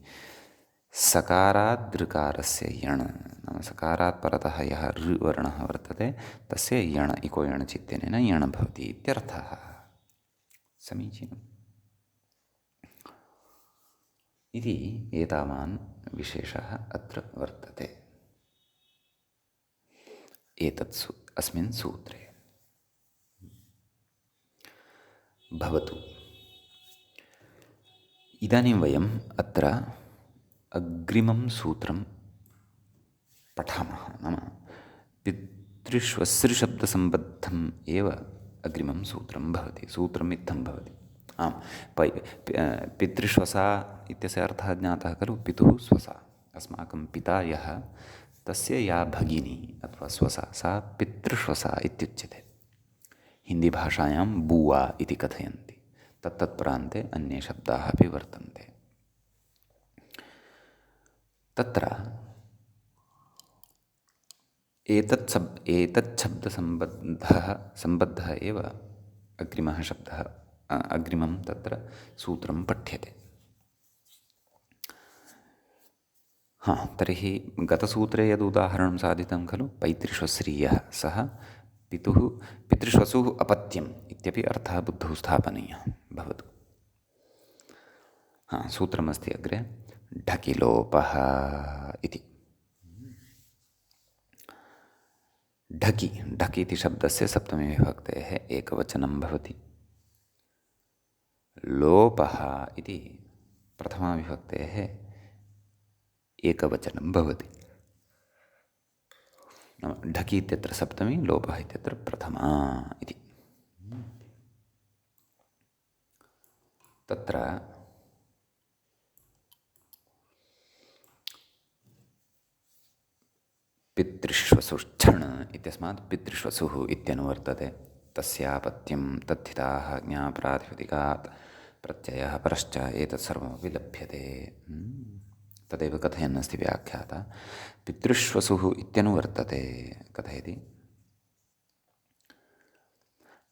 सकारादृकारस्य यण्, नाम सकारात् परतः यः ऋ वर्णः वर्तते तस्य यण् इको यण् चित्यनेन यण् भवति इत्यर्थः। समीचीनम्। इति एतावान् विशेषः अत्र वर्तते अस्मिन् सूत्रे। भवतु, इदानीं वयम् अत्र अग्रिमं सूत्रं पठामः। नाम पितृष्वसृशब्दसम्बद्धम् एव अग्रिमं सूत्रं भवति, सूत्रम् इत्थं भवति। आम्, पितृष्वसा इत्यस्य अर्थः ज्ञातः खलु? पितुः स्वसा, अस्माकं पिता यः, तस्य या भगिनी अथवा स्वसा, सा पितृष्वसा इत्युच्यते। हिन्दीभाषायां बुआ इति कथयन्ति, तत्तत्प्रान्ते अन्ये शब्दाः अपि वर्तन्ते। तत्र एतच्छब्दसम्बद्धः एव अग्रिमः शब्दः, अग्रिमं तत्र सूत्रं पठ्यते। तर्हि गतसूत्रे यद् उदाहरणं साधितं खलु, पैतृष्वस्रीयः, सः पितृष्वसुः अपत्यम् इत्यपि अर्थः बुद्धौ स्थापनीयः। भवतु। सूत्रमस्ति अग्रे, ढकिलोपः इति। ढकि इति शब्दस्य सप्तमी विभक्तेः एकवचनं भवति। लोपः इति प्रथमा विभक्तेः एकवचनं भवति। ढकि इत्यत्र सप्तमी, लोपः इत्यत्र प्रथमा इति। तत्र पितृष्वसुश्छण् इत्यस्मात् पितृष्वसुः इत्यनुवर्तते। तस्यापत्यं तद्धिताः ज्ञाप्रातिपदिकात् प्रत्ययः परश्च एतत् सर्वमपि लभ्यते। तदेव कथयन्नस्ति व्याख्याता, पितृष्वसुः इत्यनुवर्तते। कथयति,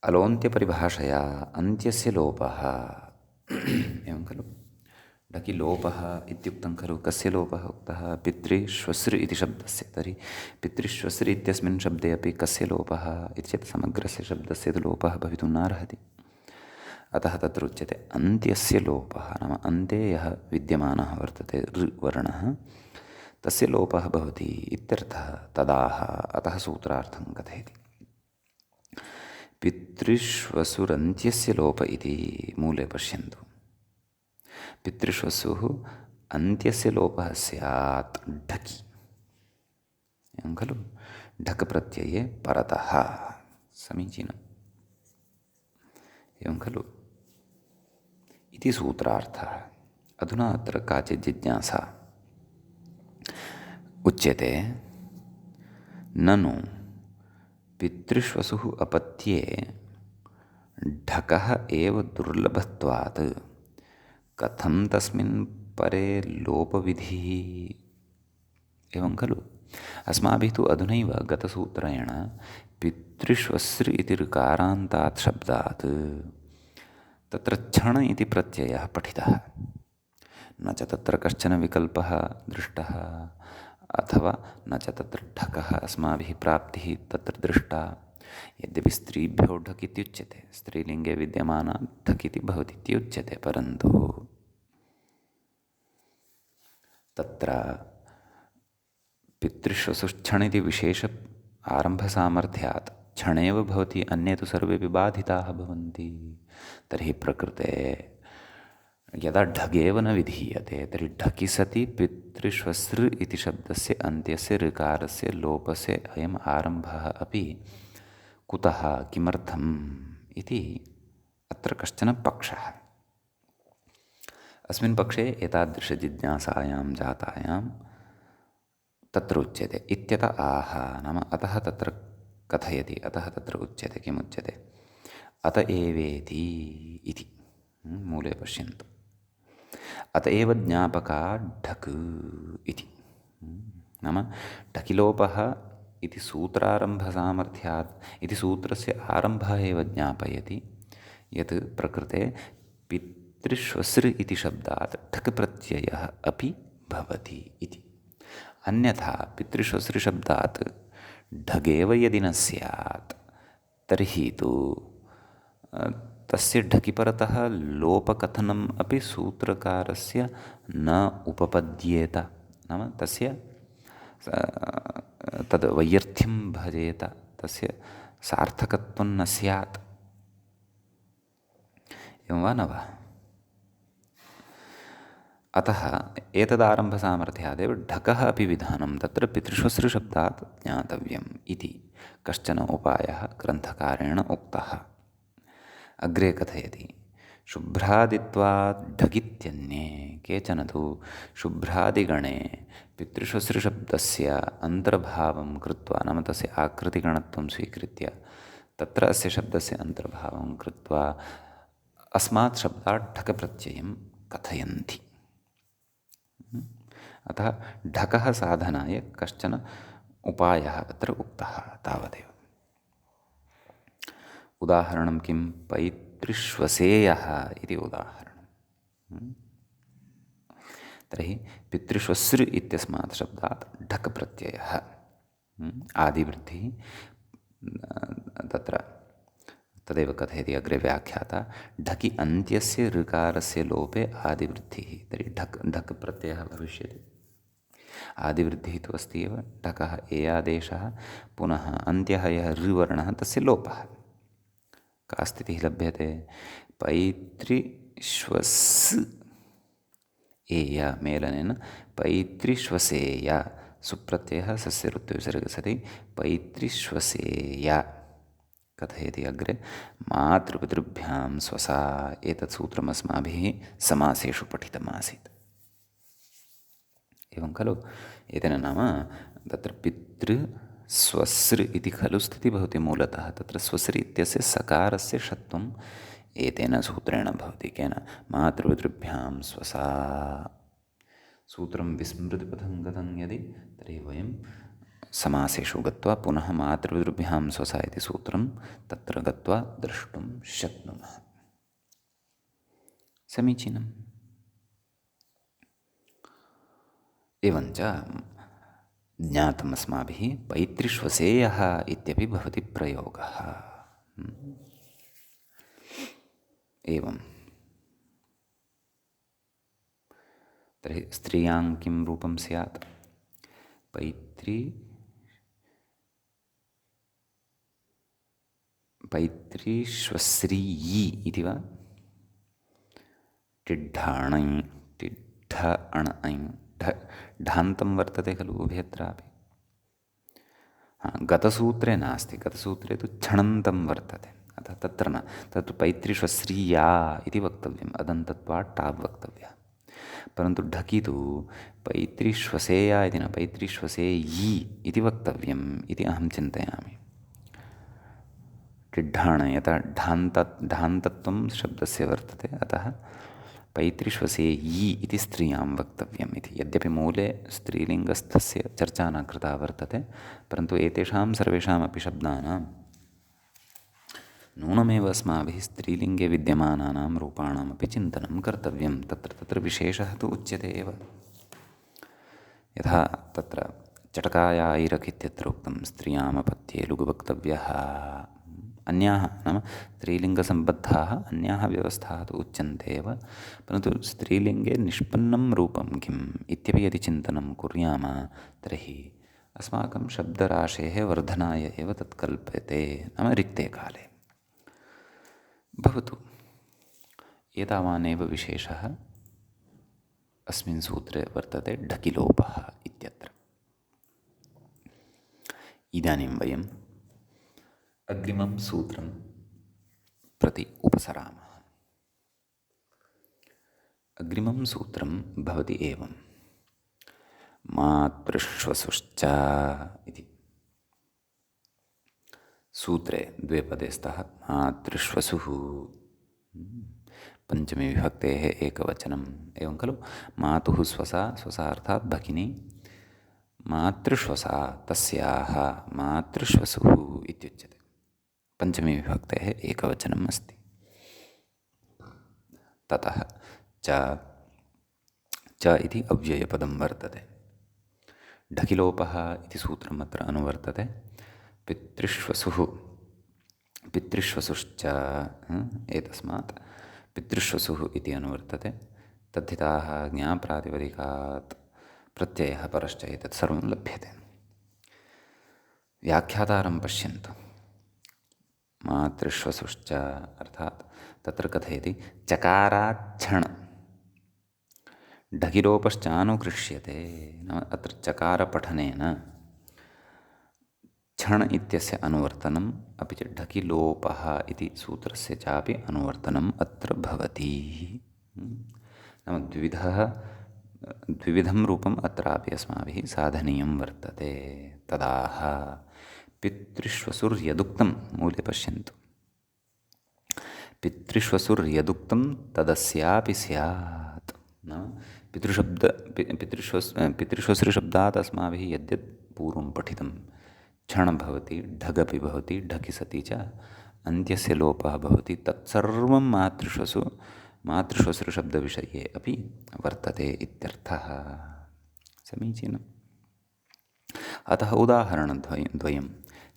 अलोन्त्यपरिभाषया अन्त्यस्य लोपः एवं खलु। ढकि लोपः इत्युक्तं खलु। कस्य लोपः उक्तः? पितृश्वसृ इति शब्दस्य। तर्हि पितृश्वसृ इत्यस्मिन् शब्दे अपि कस्य लोपः इति चेत् समग्रस्य शब्दस्य तु लोपः भवितुं नार्हति। अतः तत्र उच्यते अन्त्यस्य लोपः, नाम अन्ते यः विद्यमानः वर्तते ऋ वर्णः तस्य लोपः भवति इत्यर्थः। तदाह अतः सूत्रार्थं कथयति। पितृष्वसुरन्त्यस्य लोप इति मूले पश्यन्तु। पितृष्वसुः अन्त्यस्य लोपः स्यात् ढकि, एवं खलु। ढक् प्रत्यये परतः, समीचीनम्, एवं खलु इति सूत्रार्थः। अधुना अत्र काचित् जिज्ञासा उच्यते। ननु पितृष्वसुः अपत्ये ढकः एव दुर्लभत्वात् कथं तस्मिन् परे लोपविधिः? एवं खलु। अस्माभिः तु अधुनैव गतसूत्रेण पितृष्वसृ इति ऋकारान्तात् शब्दात् तत्र छण् इति प्रत्ययः पठितः। न च तत्र कश्चन विकल्पः दृष्टः, अथवा न च तत्र ढकः अस्माभिः प्राप्तिः तत्र दृष्टा। यद्यपि स्त्रीभ्यो ढक् इत्युच्यते, स्त्रीलिङ्गे विद्यमाना ढक् इति भवति इत्युच्यते, परन्तु तत्र पितृष्वसुश्छण् इति विशेष आरम्भसामर्थ्यात् छणेव भवति, अन्ये तु सर्वेपि बाधिताः भवन्ति। तर्हि प्रकृते यदा ढगेव न विधीयते तर्हि ढकि सति पितृष्वसृ इति शब्दस्य अन्त्यस्य ऋकारस्य लोपस्य अयम् आरम्भः अपि कुतः, किमर्थम् इति अत्र कश्चन पक्षः। अस्मिन् पक्षे एतादृशजिज्ञासायां जातायां तत्र उच्यते इत्यत आह, नाम अतः तत्र कथयति। अतः तत्र उच्यते, किमुच्यते? अत एवेति इति मूले पश्यन्तु। अत एव ज्ञापका ढक् इति, नाम ढकिलोपः इति सूत्रारम्भसामर्थ्यात् इति सूत्रस्य आरम्भः एव ज्ञापयति यत् प्रकृते पितृष्वसृ इति शब्दात् ढक् प्रत्ययः अपि भवति इति। अन्यथा पितृष्वसृ शब्दात् ढगेव यदि न स्यात् तर्हि तु तस्य ढकि परतः लोपकथनम् अपि सूत्रकारस्य न उपपद्येत, नाम तस्य तद् वैयर्थ्यं भजेत, तस्य सार्थकत्वं न स्यात्। एवं वा न वा? अतः एतदारम्भसामर्थ्यादेव ढकः अपि विधानं तत्र पितृष्वसृशब्दात् ज्ञातव्यम् इति कश्चन उपायः ग्रन्थकारेण उक्तः। अग्रे कथयति। शुभ्रादित्वात् ढगित्यन्ये केचन तु शुभ्रादिगणे पितृष्वसृशब्दस्य अन्तर्भावं कृत्वा, नाम तस्य आकृतिगणत्वं स्वीकृत्य तत्र अस्य शब्दस्य अन्तर्भावं कृत्वा अस्मात् शब्दात् ढकप्रत्ययं कथयन्ति। अतः ढकः साधनाय कश्चन उपायः अत्र उक्तः, तावदेव। उदाहरणं किं? पैतृष्वसेयः इति उदाहरणं। तर्हि पितृष्वसृ इत्यस्मात् शब्दात् ढक् प्रत्ययः, आदिवृद्धिः तत्र तदेव कथयति अग्रे व्याख्याता। ढकि अन्त्यस्य ऋकारस्य लोपे आदिवृद्धिः। तर्हि ढक् प्रत्ययः भविष्यति। आदिवृद्धिः तु अस्ति एव, ढकः एयादेशः, पुनः अन्त्यः यः ऋवर्णः तस्य लोपः। का स्थितिः लभ्यते? पैतृष्वस् एय मेलनेन पैतृष्वसेय, सुप्रत्ययः सस्य ऋत्विसर्ग सति पैतृष्वसेय कथयति अग्रे। मातृपितृभ्यां स्वसा, एतत् सूत्रम् अस्माभिः समासेषु पठितमासीत्, एवं खलु। एतेन नाम तत्र पितृस्वसृ इति खलु स्थितिः भवति मूलतः। तत्र स्वसृ इत्यस्य सकारस्य षत्वम् एतेन सूत्रेण भवति। केन? मातृपितृभ्यां स्वसा। सूत्रं विस्मृतिपथं गतं यदि तर्हि वयं समासेषु गत्वा पुनः मातृभ्यां स्वसा इति सूत्रं तत्र गत्वा द्रष्टुं शक्नुमः। समीचीनम्। एवञ्च ज्ञातम् अस्माभिः पैतृष्वसेयः इत्यपि भवति प्रयोगः। एवं तर्हि स्त्रियां किं रूपं स्यात्? पैतृष्वस्रीयी इति वा? टिड्ढाणै टिड्ढ अण ऐ ढान्तं वर्तते खलु उभयत्रापि। गतसूत्रे नास्ति, गतसूत्रे तु छणन्तं वर्तते, अतः तत्र न, तत्र पैतृष्वस्रीया इति वक्तव्यम्, अदन्तत्वात् टाब् वक्तव्यः। परन्तु ढकि तु पैतृष्वसेया इति न, पैतृष्वसेयी इति वक्तव्यम् इति अहं चिन्तयामि। टिड्ढाण यथा ढान्तत्वं शब्दस्य वर्तते, अतः पैतृष्वसेयी इति स्त्रियां वक्तव्यम् इति। यद्यपि मूले स्त्रीलिङ्गस्थस्य चर्चा न कृता वर्तते, परन्तु एतेषां सर्वेषामपि शब्दानां नूनमेव अस्माभिः स्त्रीलिङ्गे विद्यमानानां रूपाणामपि चिन्तनं कर्तव्यं। तत्र तत्र विशेषः तु उच्यते एव। यथा तत्र चटकायायिरक् इत्यत्र उक्तं स्त्रियामपत्ये लुगुवक्तव्यः। अन्याः नाम स्त्रीलिङ्गसम्बद्धाः अन्याः व्यवस्थाः तु उच्यन्ते एव, परन्तु स्त्रीलिङ्गे निष्पन्नं रूपं किम् इत्यपि यदि चिन्तनं कुर्याम तर्हि अस्माकं शब्दराशेः वर्धनाय एव तत् कल्प्यते, नाम रिक्ते काले। भवतु, एतावानेव विशेषः अस्मिन् सूत्रे वर्तते ढकिलोपः इत्यत्र। इदानीं वयम् अग्रिमं सूत्रं प्रति उपसरामः। अग्रिमं सूत्रं भवति एवं: मातृष्वसुश्च इति। सूत्रे द्वे पदे स्तः मातृष्वसुः, पञ्चमी विभक्तेः एकवचनम्, एवं खलु। मातुः स्वसा, स्वसा अर्थात् भगिनी, मातृष्वसा तस्याः मातृष्वसुः इत्युच्यते। पञ्चमी विभक्तेः एकवचनम् अस्ति। ततः च इति अव्ययपदं वर्तते। ढकिलोपः इति सूत्रम् अत्र अनुवर्तते। पितृष्वसुः, पितृष्वसुश्च एतस्मात् पितृष्वसुः इति अनुवर्तते। तद्धिताः ज्ञाप्रातिपदिकात् प्रत्ययः परश्च एतत् सर्वं लभ्यते। व्याख्यातारं पश्यन्तु। मातृष्वसुश्च अर्थात् तत्र कथयति चकाराच्छण् ढकिलोपश्चानुकृष्यते, नाम अत्र चकारपठनेन क्षण इत्यस्य अनुवर्तनम् अपि च ढकिलोपः इति सूत्रस्य चापि अनुवर्तनम् अत्र भवति। नाम द्विविधं रूपम् अत्रापि अस्माभिः साधनीयं वर्तते। तदाह पितृष्वसुर्यदुक्तं, मूले पश्यन्तु, पितृष्वसुर्यदुक्तं तदस्यापि स्यात्। नाम पितृष्वसुशब्दात् अस्माभिः यद्यत् पूर्वं पठितं, क्षण भवति, ढगपि भवति, ढकि सति च अन्त्यस्य लोपः भवति, तत्सर्वं मातृष्वसुशब्दविषये अपि वर्तते इत्यर्थः। समीचीनम्। अतः उदाहरणद्वयं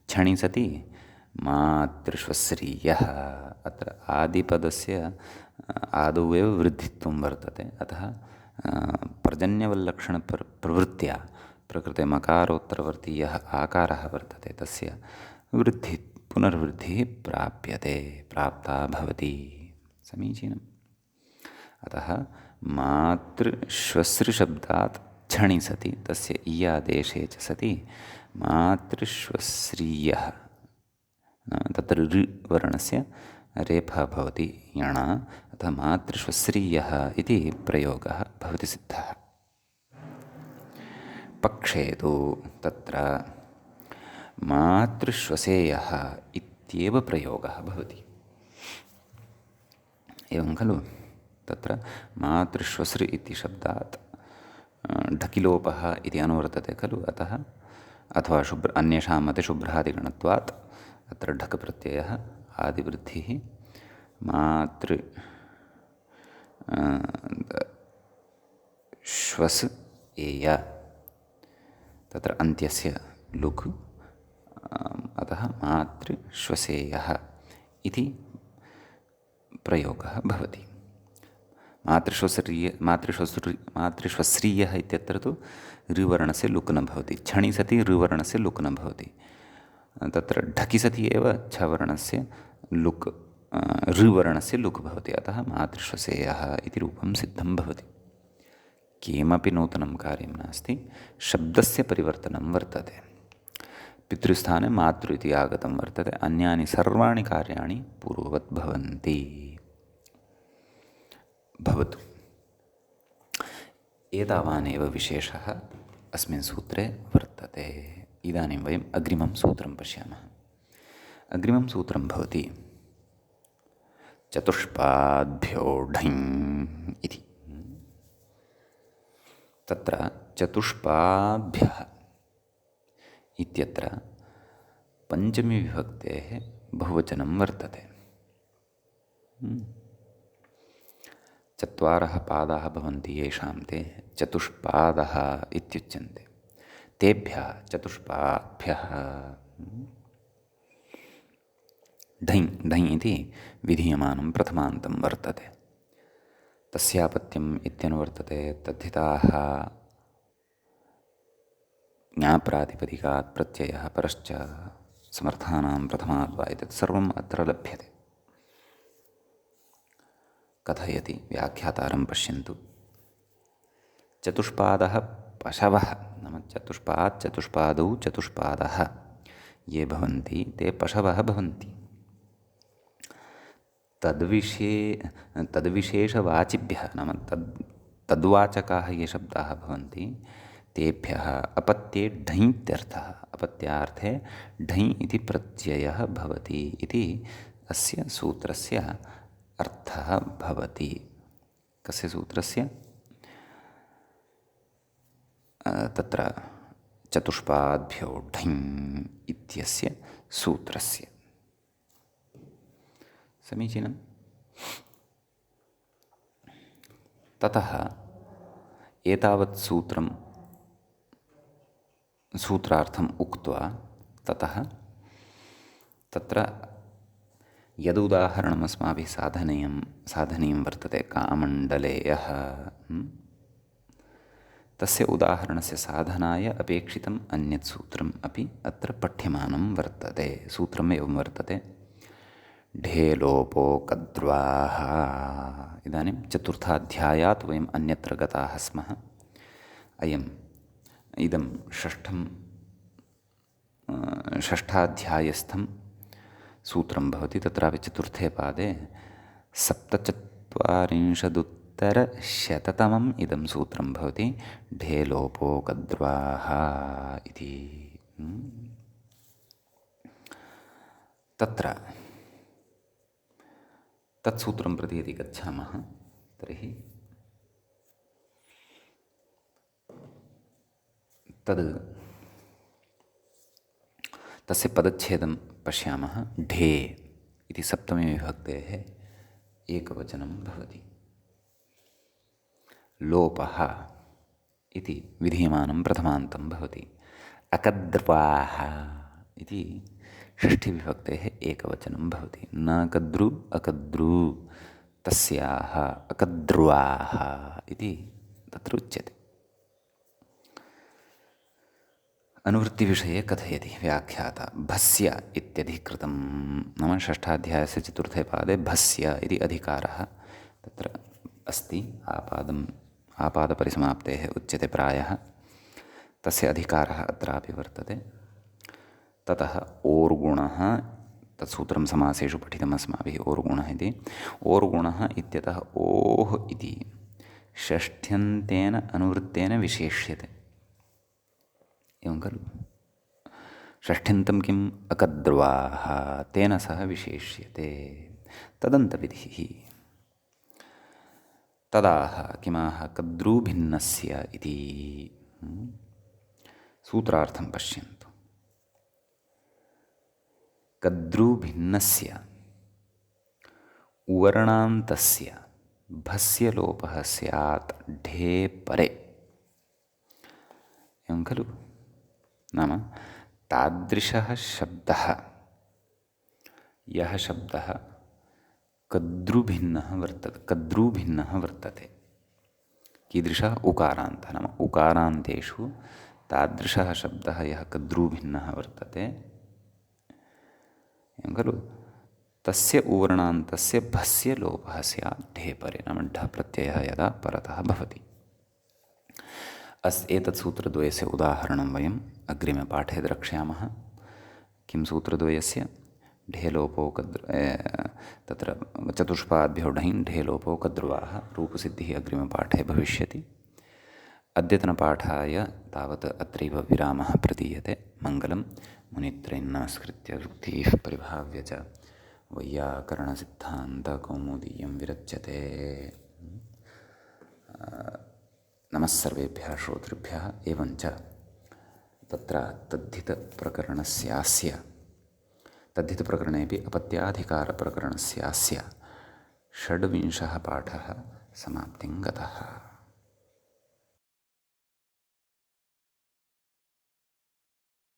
क्षणि सति मातृष्वस्रीयः, अत्र आदिपदस्य आदौ एव वृद्धित्वं वर्तते, अतः पर्जन्यवल्लक्षणप्रवृत्त्या प्रकृते मकारोत्तरवर्ती यः आकारः वर्तते तस्य पुनर्वृद्धिः प्राप्यते, प्राप्ता भवति। समीचीनम्। अतः मातृष्वसृशब्दात् क्षणि सति तस्य ईयादेशे च सति मातृष्वस्रीयः, तत्र ऋ वर्णस्य रेफः भवति यण, अतः मातृष्वस्रीयः इति प्रयोगः भवति सिद्धः। पक्षे तु तत्र मातृष्वसेयः इत्येव प्रयोगः भवति। एवं खलु, तत्र मातृष्वसृ इति शब्दात् ढकिलोपः इति अनुवर्तते खलु, अतः अथवा अन्येषां मते शुभ्रादिगणत्वात् अत्र ढक् प्रत्ययः आदिवृद्धिः मातृ श्वस् एय तत्र अन्त्यस्य लुक् अतः मातृश्वसेयः इति प्रयोगः भवति। मातृश्वश्रीयः इत्यत्र तु ऋवर्णस्य लुक् न भवति। छणि सति ऋवर्णस्य लुक् न भवति। तत्र ढकि सति एव छवर्णस्य लुक् ऋवर्णस्य लुक् भवति। अतः मातृश्वसेयः इति रूपं सिद्धं भवति। किमपि नूतनं कार्यं नास्ति, शब्दस्य परिवर्तनं वर्तते। पितृस्थाने मातृ इति आगतं वर्तते, अन्यानि सर्वाणि कार्याणि पूर्ववत् भवन्ति। भवतु। एतावानेव विशेषः अस्मिन् सूत्रे वर्तते। इदानीं वयम् अग्रिमं सूत्रं पश्यामः। अग्रिमं सूत्रं भवति चतुष्पाद्भ्यो ढञ् इति। तत्र चतुष्पाद्भ्यः इत्यत्र पञ्चमीविभक्तेः बहुवचनं वर्तते। चत्वारः पादाः भवन्ति येषां ते चतुष्पादः इत्युच्यन्ते। तेभ्यः चतुष्पाद्भ्यः ढञ् ढञ् इति विधीयमानं प्रथमान्तं वर्तते। तस्यापत्यम् इत्यनुवर्तते। तद्धिताः ज्ञाप्रातिपदिकात् प्रत्ययः परश्च समर्थानां प्रथमात् वा एतत् सर्वम् अत्र लभ्यते। कथयति व्याख्यातारं पश्यन्तु। चतुष्पादः पशवः नाम चतुष्पादौ चतुष्पादः ये भवन्ति ते पशवः भवन्ति। तद्विशेषवाचिभ्यः नाम तद्वाचकाः ये शब्दाः भवन्ति तेभ्यः अपत्ये ढञ् इत्यर्थः। अपत्यार्थे ढञ् इति प्रत्ययः भवति इति अस्य सूत्रस्य अर्थः भवति। कस्य सूत्रस्य? तत्र चतुष्पाद्भ्यो ढञ् इत्यस्य सूत्रस्य। समीचीनं। ततः एतावत् सूत्रार्थम् उक्त्वा ततः तत्र यदुदाहरणम् अस्माभिः साधनीयं वर्तते कामण्डलेयः, तस्य उदाहरणस्य साधनाय अपेक्षितम् अन्यत् सूत्रम् अपि अत्र पठ्यमानं वर्तते। सूत्रम् एवं वर्तते ढेलोपो कद्वाः। इदानीं चतुर्थाध्यायात् वयम् अन्यत्र गताः स्मः। इदं षष्ठाध्यायस्थं सूत्रं भवति। तत्रापि चतुर्थे पादे 47-उत्तरशततमम् इदं सूत्रं भवति ढेलोपो कद्वाः इति। तत्र तत्सूत्रं प्रति यदि गच्छामः तर्हि तस्य पदच्छेदं पश्यामः। ढे इति सप्तमी विभक्तेः एकवचनं भवति। लोपः इति विधीयमानं प्रथमान्तं भवति। अकद्वाः इति षष्ठीविभक्तेः एकवचनं भवति। न कद्रु अकद्रु तस्याः अकद्रुवाः इति तत्र उच्यते। अनुवृत्तिविषये कथयति व्याख्याता। भस्य इत्यधिकृतं नाम षष्ठाध्यायस्य चतुर्थे पादे भस्य इति अधिकारः तत्र अस्ति। आपादपरिसमाप्तेः उच्यते प्रायः। तस्य अधिकारः अत्रापि वर्तते। ततः ओर्गुणः तत्सूत्रं समासेषु पठितम् अस्माभिः। ओर्गुणः इति ओर्गुणः इत्यतः ओः इति षष्ठ्यन्तेन अनुवृत्तेन विशेष्यते। एवं खलु। षष्ठ्यन्तं किम्? अकद्र्वाः, तेन सह विशेष्यते। तदन्तविधिः तदाह किमाह कद्रूभिन्नस्य इति। सूत्रार्थं पश्यन्तु। कद्रुभिन्नस्य उवर्णान्तस्य भस्य लोपः स्यात् ढे परे। एवं खलु? नाम तादृशः शब्दः, यः शब्दः कद्रुभिन्नः वर्तते, कीदृशः? उकारान्तः। नाम उकारान्तेषु तादृशः शब्दः यः कद्रुभिन्नः वर्तते, एवं खलु? तस्य उवर्णान्तस्य भस्य लोपः स्यात् ढे परे। नाम ढ प्रत्ययः यदा परतः भवति। एतत् सूत्रद्वयस्य उदाहरणं वयम् अग्रिमपाठे द्रक्ष्यामः। किं सूत्रद्वयस्य? ढेलोपो तत्र चतुष्पाद्भ्यो ढैन् ढेलोपो कद्रुवाः रूपसिद्धिः अग्रिमपाठे भविष्यति। अद्यतनपाठाय तावत् अत्रैव विरामः प्रदीयते। मङ्गलं मुनित्रयं नमस्कृत्य उक्तिः परिभाव्य च वैयाकरणसिद्धान्तकौमुदीयं विरच्यते। नमः सर्वेभ्यः श्रोतृभ्यः। एवञ्च तत्र तद्धितप्रकरणेपि अपत्याधिकारप्रकरणस्यास्य 26 पाठः समाप्तिं गतः।